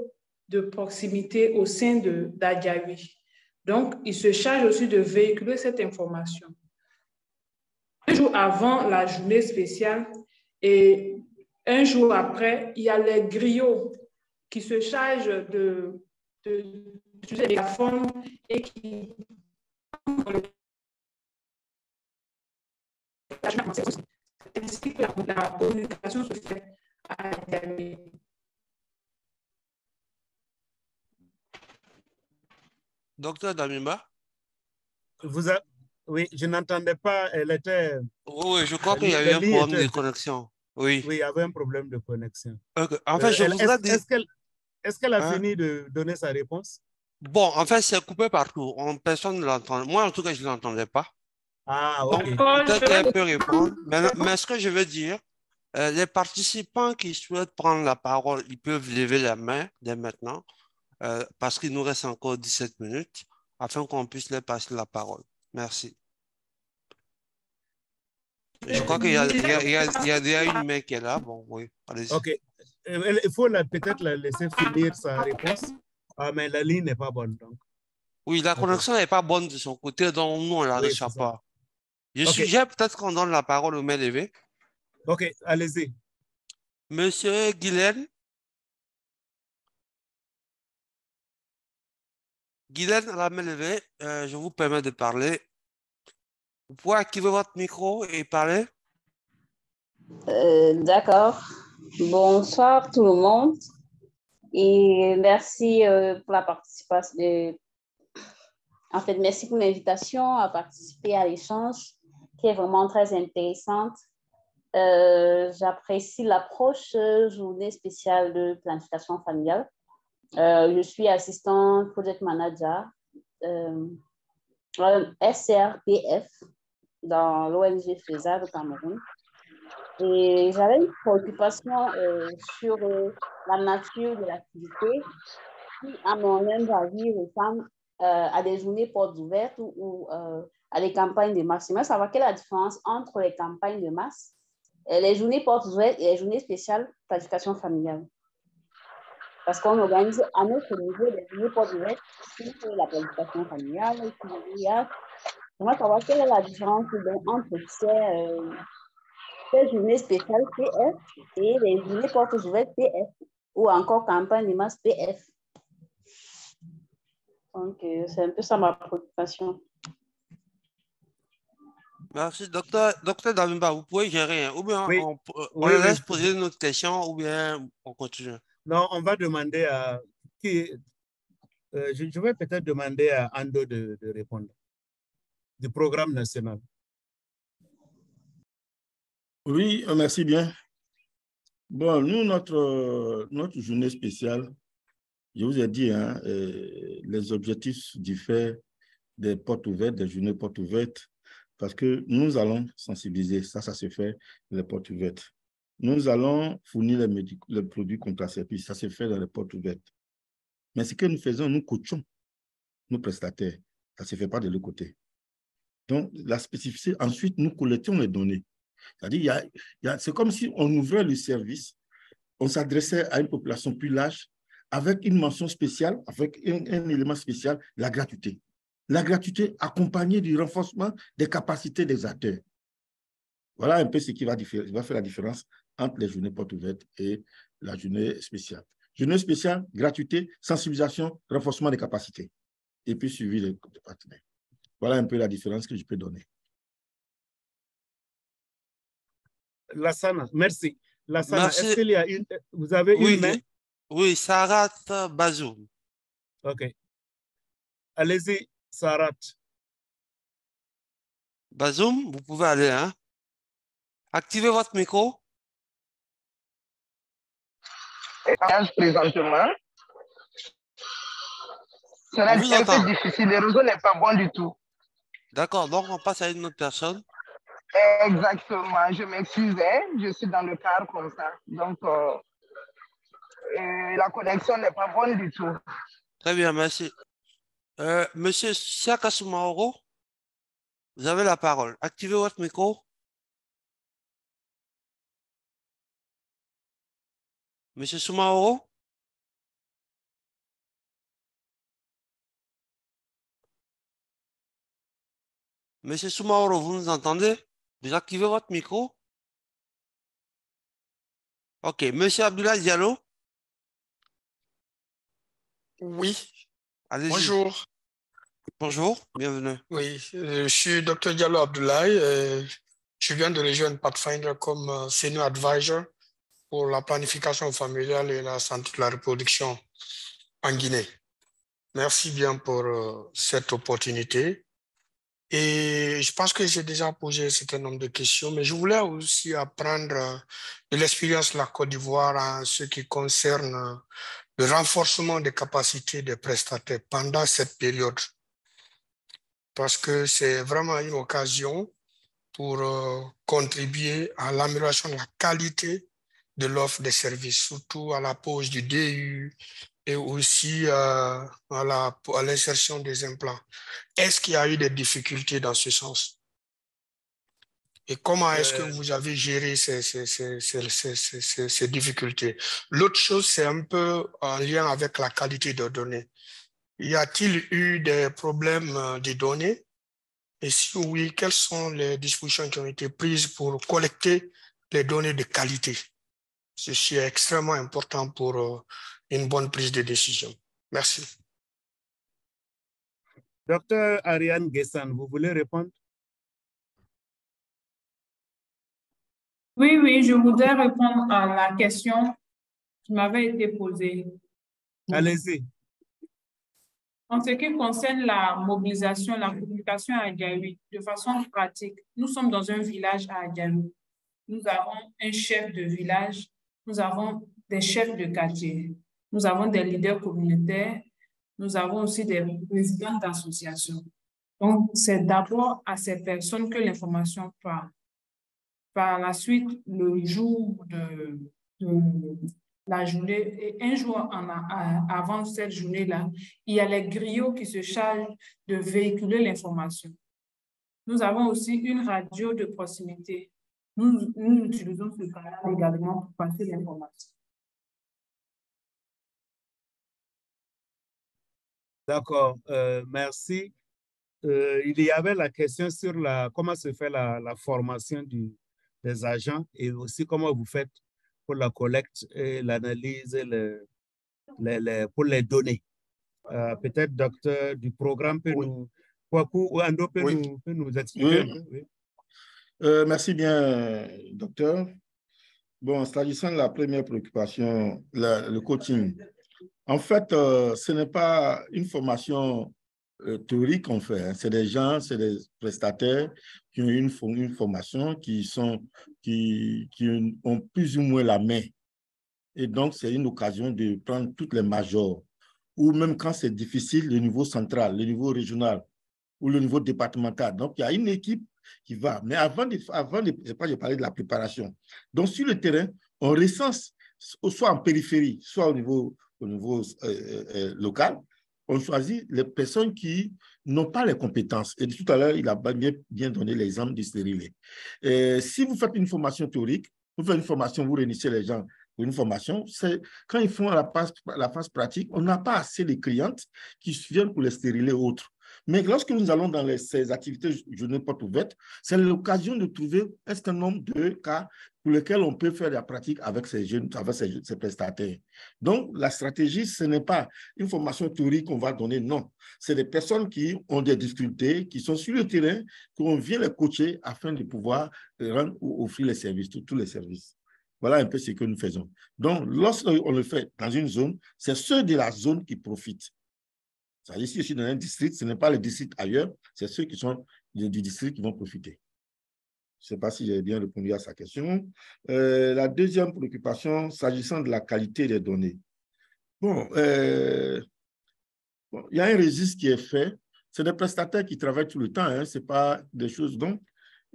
de proximité au sein d'Adjawi. Donc, il se charge aussi de véhiculer cette information. Un jour avant la journée spéciale et un jour après, il y a les griots qui se chargent d'utiliser les mégaphones et qui ainsi que la communication se fait à Adjawi. Docteur Damimba? Oui, je n'entendais pas, elle était... Oui, je crois qu'il y a eu un problème de connexion. Oui. Oui, il y avait un problème de connexion. Okay. En fait, je voudrais dire... Est-ce qu'elle a fini de donner sa réponse? Bon, en fait, c'est coupé partout. Personne ne l'entend. Moi, en tout cas, je ne l'entendais pas. Ah, OK. Donc, peut-être qu'elle peut répondre. Mais ce que je veux dire, les participants qui souhaitent prendre la parole, ils peuvent lever la main dès maintenant. Parce qu'il nous reste encore 17 minutes afin qu'on puisse leur passer la parole. Merci. Je crois qu'il y a déjà une main qui est là. Bon, oui, allez-y. OK. Il faut peut-être la laisser finir sa réponse, mais la ligne n'est pas bonne. Donc. Oui, la connexion n'est pas bonne de son côté, donc nous, on ne la reçoit pas. Je suggère peut-être qu'on donne la parole aux mains levées. OK, allez-y. Monsieur Guylaine. Guylaine, à la main levée, je vous permets de parler. Vous pouvez activer votre micro et parler. D'accord. Bonsoir tout le monde et merci pour la participation. En fait, merci pour l'invitation à participer à l'échange qui est vraiment très intéressante. J'apprécie l'approche journée spéciale de planification familiale. Je suis assistant project manager SRPF dans l'ONG FESA au Cameroun. Et j'avais une préoccupation sur la nature de l'activité qui, à mon humble avis, ressemble à des journées portes ouvertes ou à des campagnes de masse. J'aimerais savoir quelle est la différence entre les campagnes de masse, les journées portes ouvertes et les journées spéciales planification familiale. Parce qu'on organise à notre niveau des journées portes ouvertes sur la planification familiale, sur le VIH. J'aimerais savoir quelle est la différence entre ces journées spéciales PF et les journées portes ouvertes PF ou encore campagne de masse PF. Donc, c'est un peu ça ma préoccupation. Merci, docteur Damimba. Vous pouvez gérer, ou bien on laisse poser notre question, ou bien on continue. Non, on va demander à qui. Je vais peut-être demander à Ando de répondre du programme national. Oui, merci bien. Bon, nous, notre journée spéciale, je vous ai dit, hein, les objectifs diffèrent des portes ouvertes, des journées portes ouvertes, parce que nous allons sensibiliser, ça se fait, les portes ouvertes. nous allons fournir les produits contraceptifs. Ça se fait dans les portes ouvertes. Mais ce que nous faisons, nous coachons nos prestataires. Ça ne se fait pas de l'autre côté. Donc, la spécificité, ensuite, nous collectons les données. C'est-à-dire, c'est comme si on ouvrait le service, on s'adressait à une population plus large avec une mention spéciale, avec un élément spécial, la gratuité. La gratuité accompagnée du renforcement des capacités des acteurs. Voilà un peu ce qui va faire la différence entre les journées portes ouvertes et la journée spéciale. Journée spéciale, gratuité, sensibilisation, renforcement des capacités. Et puis suivi des partenaires. Voilà un peu la différence que je peux donner. Lassana, merci. Lassana, est-ce qu'il y a une... Vous avez une main? Oui, Sarat Bazoum. OK. Allez-y, Sarat. Bazoum, vous pouvez aller, hein? Activez votre micro. Présentement, ça va être un peu difficile. Le réseau n'est pas bon du tout. D'accord, donc on passe à une autre personne. Exactement, je m'excusais, je suis dans le car comme ça. Donc, la connexion n'est pas bonne du tout. Très bien, merci. Monsieur Siaka Soumaoro, vous avez la parole. Activez votre micro. Monsieur Soumaoro? Monsieur Soumaoro, vous nous entendez? Vous activez votre micro? OK. Monsieur Abdoulaye Diallo? Oui. Allez-y. Bonjour. Bonjour, bienvenue. Oui, je suis Dr Diallo Abdoulaye. Je viens de rejoindre Pathfinder comme senior advisor pour la planification familiale et la santé de la reproduction en Guinée. Merci bien pour cette opportunité. Et je pense que j'ai déjà posé un certain nombre de questions, mais je voulais aussi apprendre de l'expérience de la Côte d'Ivoire en ce qui concerne le renforcement des capacités des prestataires pendant cette période. Parce que c'est vraiment une occasion pour contribuer à l'amélioration de la qualité de l'offre des services, surtout à la pose du DU et aussi à l'insertion des implants. Est-ce qu'il y a eu des difficultés dans ce sens? Et comment est-ce que vous avez géré ces difficultés? L'autre chose, c'est un peu en lien avec la qualité de données. Y a-t-il eu des problèmes de données? Et si oui, quelles sont les dispositions qui ont été prises pour collecter les données de qualité? Ceci est extrêmement important pour une bonne prise de décision. Merci. Docteur Ariane Guessan, vous voulez répondre? Oui, je voudrais répondre à la question qui m'avait été posée. Allez-y. En ce qui concerne la mobilisation, la communication à Adjaoui, de façon pratique, nous sommes dans un village à Adjaoui. Nous avons un chef de village, nous avons des chefs de quartier, nous avons des leaders communautaires, nous avons aussi des présidents d'associations. Donc, c'est d'abord à ces personnes que l'information part. Par la suite, le jour de la journée, et un jour avant cette journée-là, il y a les griots qui se chargent de véhiculer l'information. Nous avons aussi une radio de proximité. Nous utilisons ce canal également pour passer l'information. D'accord, merci. Il y avait la question sur comment se fait la formation des agents et aussi comment vous faites pour la collecte et l'analyse pour les données. Peut-être docteur du programme peut nous expliquer un peu. Oui. Merci bien, docteur. Bon, s'agissant de la première préoccupation, le coaching. En fait, ce n'est pas une formation théorique qu'on fait. Hein. C'est des gens, c'est des prestataires qui ont une formation, qui ont plus ou moins la main. Et donc, c'est une occasion de prendre toutes les majors. Ou même quand c'est difficile, le niveau central, le niveau régional ou le niveau départemental. Donc, il y a une équipe qui va. Mais avant de j'ai parlé de la préparation. Donc, sur le terrain, on recense, soit en périphérie, soit au niveau local, on choisit les personnes qui n'ont pas les compétences. Et tout à l'heure, il a bien donné l'exemple du stérilet. Si vous faites une formation théorique, vous faites une formation, vous réunissez les gens pour une formation, quand ils font la phase pratique, on n'a pas assez de clientes qui viennent pour les stérilés ou autres. Mais lorsque nous allons dans ces activités journée porte ouverte, c'est l'occasion de trouver un certain nombre de cas pour lesquels on peut faire la pratique avec ces jeunes, avec ces prestataires. Donc, la stratégie, ce n'est pas une formation théorique qu'on va donner, non. C'est des personnes qui ont des difficultés, qui sont sur le terrain, qu'on vient les coacher afin de pouvoir offrir les services, tous les services. Voilà un peu ce que nous faisons. Donc, lorsqu'on le fait dans une zone, c'est ceux de la zone qui profitent. C'est-à-dire, si je suis dans un district, ce n'est pas le district ailleurs, c'est ceux qui sont du district qui vont profiter. Je ne sais pas si j'ai bien répondu à sa question. La deuxième préoccupation, s'agissant de la qualité des données. Bon, il y a un registre qui est fait. C'est des prestataires qui travaillent tout le temps. Hein, ce n'est pas des choses dont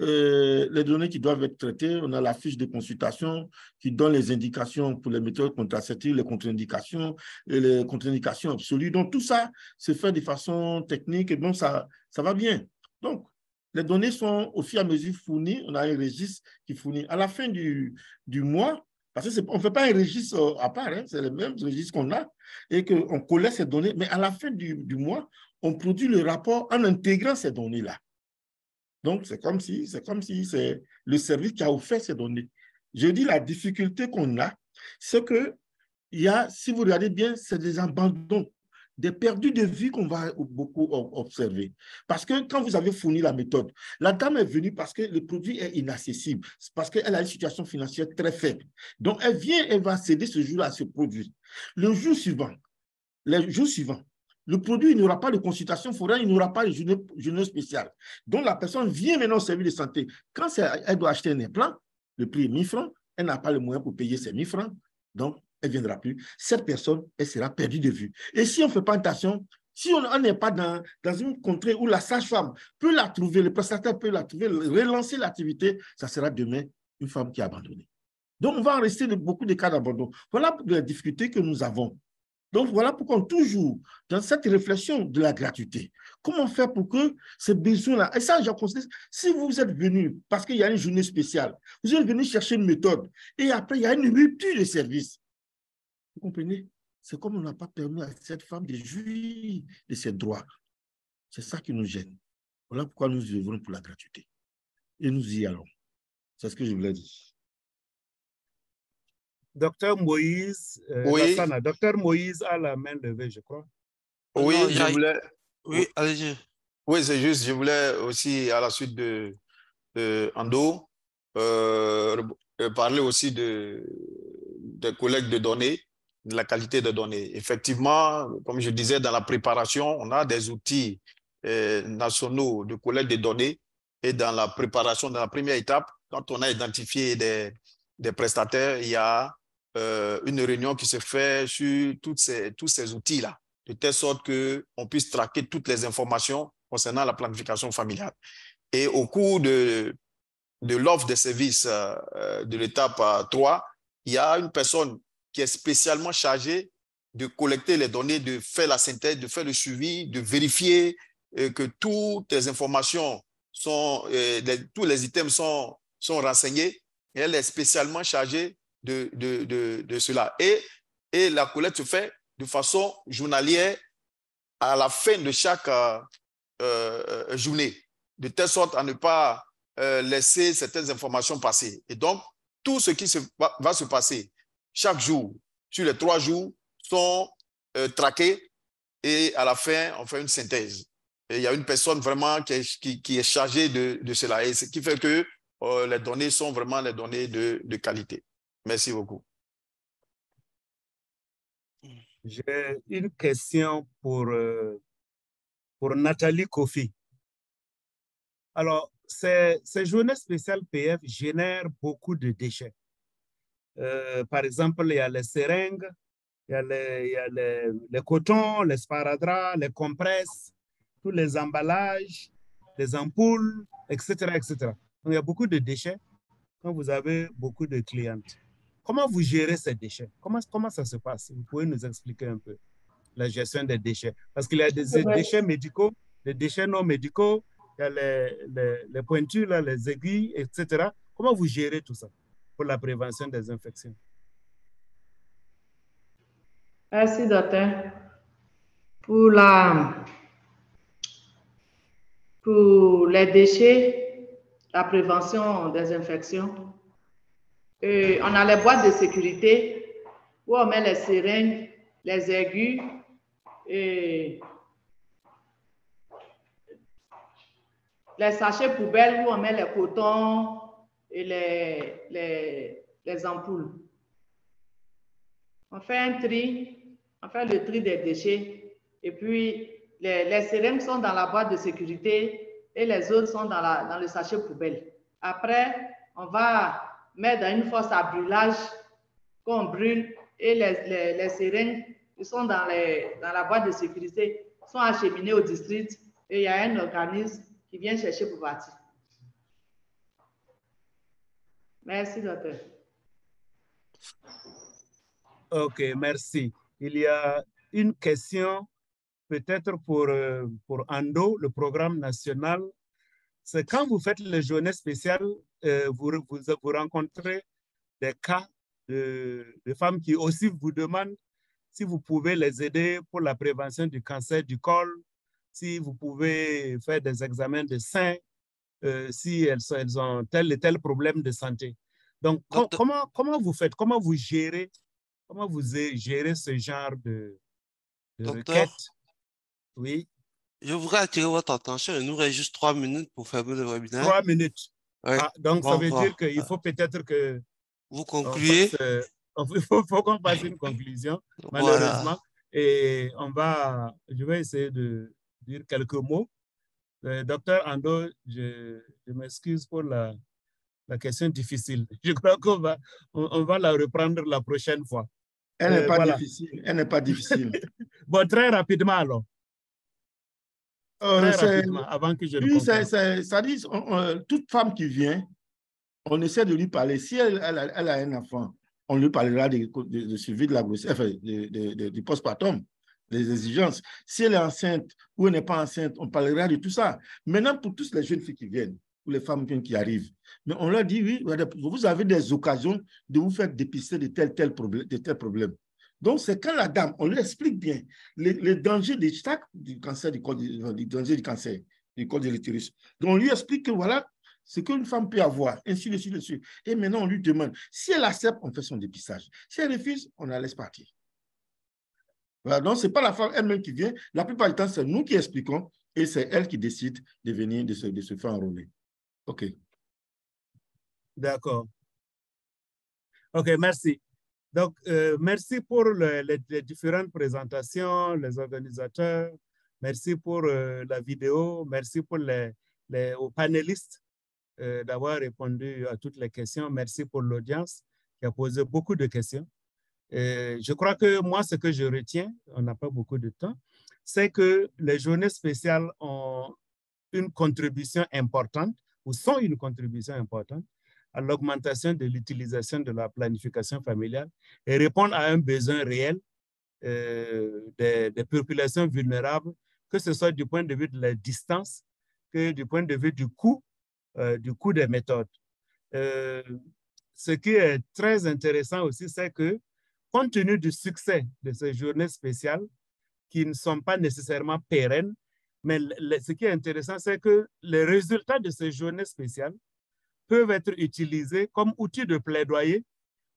les données qui doivent être traitées. On a la fiche de consultation qui donne les indications pour les méthodes contraceptives, les contre-indications et les contre-indications absolues. Donc, tout ça se fait de façon technique et donc ça va bien. Donc, les données sont au fur et à mesure fournies. On a un registre qui fournit à la fin du mois, parce qu'on ne fait pas un registre à part, hein, c'est le même registre qu'on a et qu'on collecte ces données, mais à la fin du mois, on produit le rapport en intégrant ces données-là. Donc, c'est comme si c'est le service qui a offert ces données. Je dis la difficulté qu'on a, c'est que si vous regardez bien, c'est des abandons, des perdus de vue qu'on va beaucoup observer. Parce que quand vous avez fourni la méthode, la dame est venue parce que le produit est inaccessible, parce qu'elle a une situation financière très faible. Donc, elle va céder ce jour-là à ce produit. Les jours suivants, le produit, il n'aura pas de consultation foraine, il n'aura pas de journée spéciale. Donc, la personne vient maintenant au service de santé. Quand elle doit acheter un implant, le prix est 1000 francs, elle n'a pas le moyen pour payer ces 1000 francs, donc elle ne viendra plus. Cette personne, elle sera perdue de vue. Et si on ne fait pas attention, si on n'est pas dans une contrée où la sage-femme peut la trouver, le prestataire peut la trouver, relancer l'activité, ça sera demain une femme qui est abandonnée. Donc, on va en rester beaucoup de cas d'abandon. Voilà les difficultés que nous avons. Donc, voilà pourquoi toujours dans cette réflexion de la gratuité, comment faire pour que ces besoins-là, et ça, je considère, si vous êtes venu parce qu'il y a une journée spéciale, vous êtes venu chercher une méthode, et après, il y a une rupture de service. Vous comprenez? C'est comme on n'a pas permis à cette femme de jouir de ses droits. C'est ça qui nous gêne. Voilà pourquoi nous œuvrons pour la gratuité. Et nous y allons. C'est ce que je voulais dire. Docteur Moïse, oui. Docteur Moïse a la main levée, je crois. Oui, Non, je voulais... Oui, allez-y. Oui, c'est juste, je voulais aussi, à la suite de Ando, parler aussi des collectes de données, de la qualité de données. Effectivement, comme je disais, dans la préparation, on a des outils nationaux de collecte de données et dans la préparation, dans la première étape, quand on a identifié des prestataires, il y a une réunion qui se fait sur tous ces outils-là, de telle sorte qu'on puisse traquer toutes les informations concernant la planification familiale. Et au cours de l'offre de services de l'étape 3, il y a une personne qui est spécialement chargée de collecter les données, de faire la synthèse, de faire le suivi, de vérifier que toutes les informations tous les items sont renseignés. Et elle est spécialement chargée de cela. Et la collecte se fait de façon journalière à la fin de chaque journée, de telle sorte à ne pas laisser certaines informations passer. Et donc, tout ce qui va se passer chaque jour, sur les 3 jours, sont traqués et à la fin, on fait une synthèse. Et il y a une personne vraiment qui est chargée de cela. Et ce qui fait que les données sont vraiment les données de qualité. Merci beaucoup. J'ai une question pour Nathalie Kofi. Alors, ces journées spéciales PF génèrent beaucoup de déchets. Par exemple, il y a les seringues, il y a les cotons, les sparadraps, les compresses, tous les emballages. les ampoules, etc., etc. Donc, il y a beaucoup de déchets quand vous avez beaucoup de clientes. Comment vous gérez ces déchets? Comment ça se passe? Vous pouvez nous expliquer un peu la gestion des déchets? Parce qu'il y a des déchets médicaux, des déchets non médicaux, il y a les pointures, là, les aiguilles, etc. Comment vous gérez tout ça pour la prévention des infections? Merci, docteur. Pour les déchets, la prévention des infections, on a les boîtes de sécurité où on met les seringues, les aigus, et les sachets poubelles où on met les cotons et les ampoules. On fait un tri, on fait le tri des déchets et puis les seringues sont dans la boîte de sécurité et les autres sont dans le sachet poubelle. Après, on va mettre dans une fosse à brûlage qu'on brûle et les seringues qui sont dans la boîte de sécurité sont acheminées au district et il y a un organisme qui vient chercher pour partir. Merci, docteur. OK, merci. Il y a une question peut-être pour Ando, le programme national. C'est quand vous faites les journées spéciales, vous rencontrez des cas de femmes qui aussi vous demandent si vous pouvez les aider pour la prévention du cancer du col, si vous pouvez faire des examens de sein, si elles ont tel et tel problème de santé. Donc, comment vous faites, comment vous gérez ce genre de requêtes? Oui. Je voudrais attirer votre attention. Il nous reste juste 3 minutes pour fermer le webinaire. 3 minutes. Ouais. Ah, donc, ça veut dire qu'il faut peut-être que vous concluez. Il faut qu'on fasse une conclusion, malheureusement. Voilà. Et je vais essayer de dire quelques mots. Docteur Ando, je m'excuse pour la question difficile. Je crois qu'on va la reprendre la prochaine fois. Elle n'est pas difficile. Elle n'est pas difficile. Bon, très rapidement alors. Très rapidement, avant que je ne conclue. Ça dit, toute femme qui vient, on essaie de lui parler. Si elle a un enfant, on lui parlera de suivi de la grossesse, enfin, du postpartum, des exigences. Si elle est enceinte ou elle n'est pas enceinte, on parlera de tout ça. Maintenant, pour toutes les jeunes filles qui viennent, pour les femmes qui arrivent, mais on leur dit, oui, vous avez des occasions de vous faire dépister de tel problème. Donc, c'est quand la dame, on lui explique bien les dangers du cancer, du danger du cancer, du col de l'utérus. Donc, on lui explique que voilà ce qu'une femme peut avoir, ainsi de suite. Et maintenant, on lui demande, si elle accepte, on fait son dépistage. Si elle refuse, on la laisse partir. Voilà, donc, ce n'est pas la femme elle-même qui vient. La plupart du temps, c'est nous qui expliquons et c'est elle qui décide de venir, de se faire enrôler. OK. D'accord. OK, merci. Donc, merci pour les différentes présentations, les organisateurs. Merci pour la vidéo. Merci pour aux panélistes d'avoir répondu à toutes les questions. Merci pour l'audience qui a posé beaucoup de questions. Je crois que moi, ce que je retiens, on n'a pas beaucoup de temps, c'est que les journées spéciales ont une contribution importante ou sont une contribution importante à l'augmentation de l'utilisation de la planification familiale et répondre à un besoin réel des populations vulnérables, que ce soit du point de vue de la distance, que du point de vue du coût des méthodes. Ce qui est très intéressant aussi, c'est que compte tenu du succès de ces journées spéciales, qui ne sont pas nécessairement pérennes, mais ce qui est intéressant, c'est que les résultats de ces journées spéciales peuvent être utilisés comme outil de plaidoyer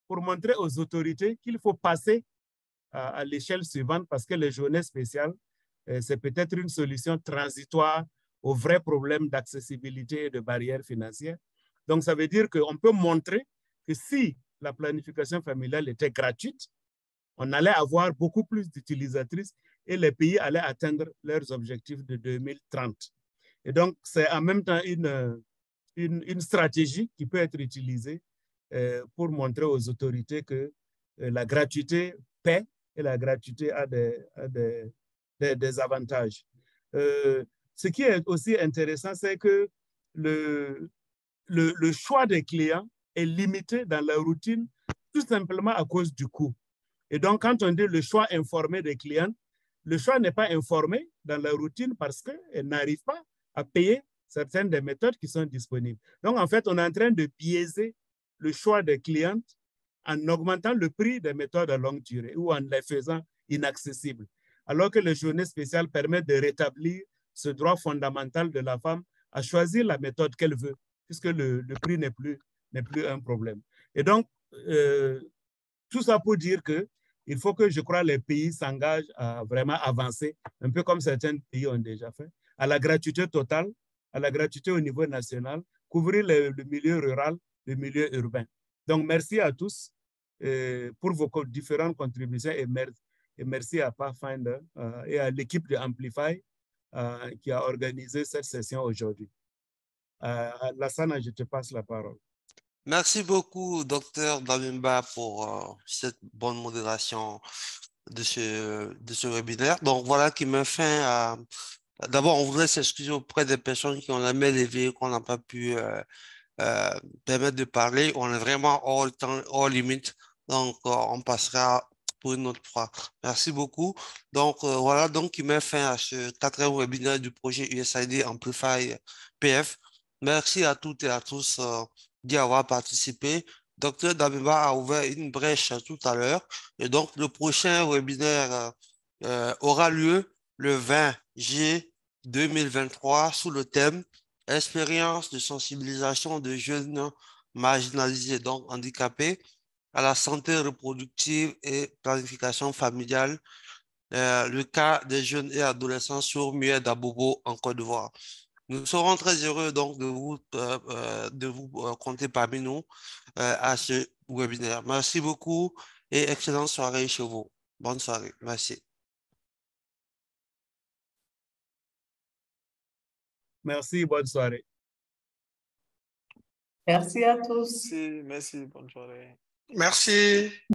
pour montrer aux autorités qu'il faut passer à l'échelle suivante parce que les journées spéciales, c'est peut-être une solution transitoire aux vrais problèmes d'accessibilité et de barrières financières. Donc, ça veut dire qu'on peut montrer que si la planification familiale était gratuite, on allait avoir beaucoup plus d'utilisatrices et les pays allaient atteindre leurs objectifs de 2030. Et donc, c'est en même temps une stratégie qui peut être utilisée pour montrer aux autorités que la gratuité paie et la gratuité a des avantages. ce qui est aussi intéressant, c'est que le choix des clients est limité dans la routine, tout simplement à cause du coût. Et donc, quand on dit le choix informé des clients, le choix n'est pas informé dans la routine parce qu'elle n'arrive pas à payer certaines des méthodes qui sont disponibles. Donc, en fait, on est en train de biaiser le choix des clientes en augmentant le prix des méthodes à longue durée ou en les faisant inaccessibles. Alors que les journées spéciales permettent de rétablir ce droit fondamental de la femme à choisir la méthode qu'elle veut, puisque le prix n'est plus un problème. Et donc, tout ça pour dire qu'il faut que, je crois, les pays s'engagent à vraiment avancer, un peu comme certains pays ont déjà fait, à la gratuité totale, à la gratuité au niveau national, couvrir le milieu rural, le milieu urbain. Donc, merci à tous pour vos différentes contributions et merci à Pathfinder et à l'équipe de Amplify qui a organisé cette session aujourd'hui. Lassana, je te passe la parole. Merci beaucoup, Dr Damimba, pour cette bonne modération de ce webinaire. Donc, voilà qui met fin à... D'abord, on voudrait s'excuser auprès des personnes qui ont la main levée, qu'on n'a pas pu permettre de parler. On est vraiment hors temps, hors limite. Donc, on passera pour une autre fois. Merci beaucoup. Donc, voilà donc qui met fin à ce 4e webinaire du projet USAID Amplify PF. Merci à toutes et à tous d'y avoir participé. Dr Damimba a ouvert une brèche tout à l'heure. Et donc, le prochain webinaire aura lieu le 20 juillet 2023 sous le thème « Expérience de sensibilisation de jeunes marginalisés, donc handicapés, à la santé reproductive et planification familiale, le cas des jeunes et adolescents sourds-muets d'Abobo en Côte d'Ivoire ». Nous serons très heureux donc de vous compter parmi nous à ce webinaire. Merci beaucoup et excellente soirée chez vous. Bonne soirée. Merci. Merci, bonne soirée. Merci à tous. Merci, bonne soirée. Merci.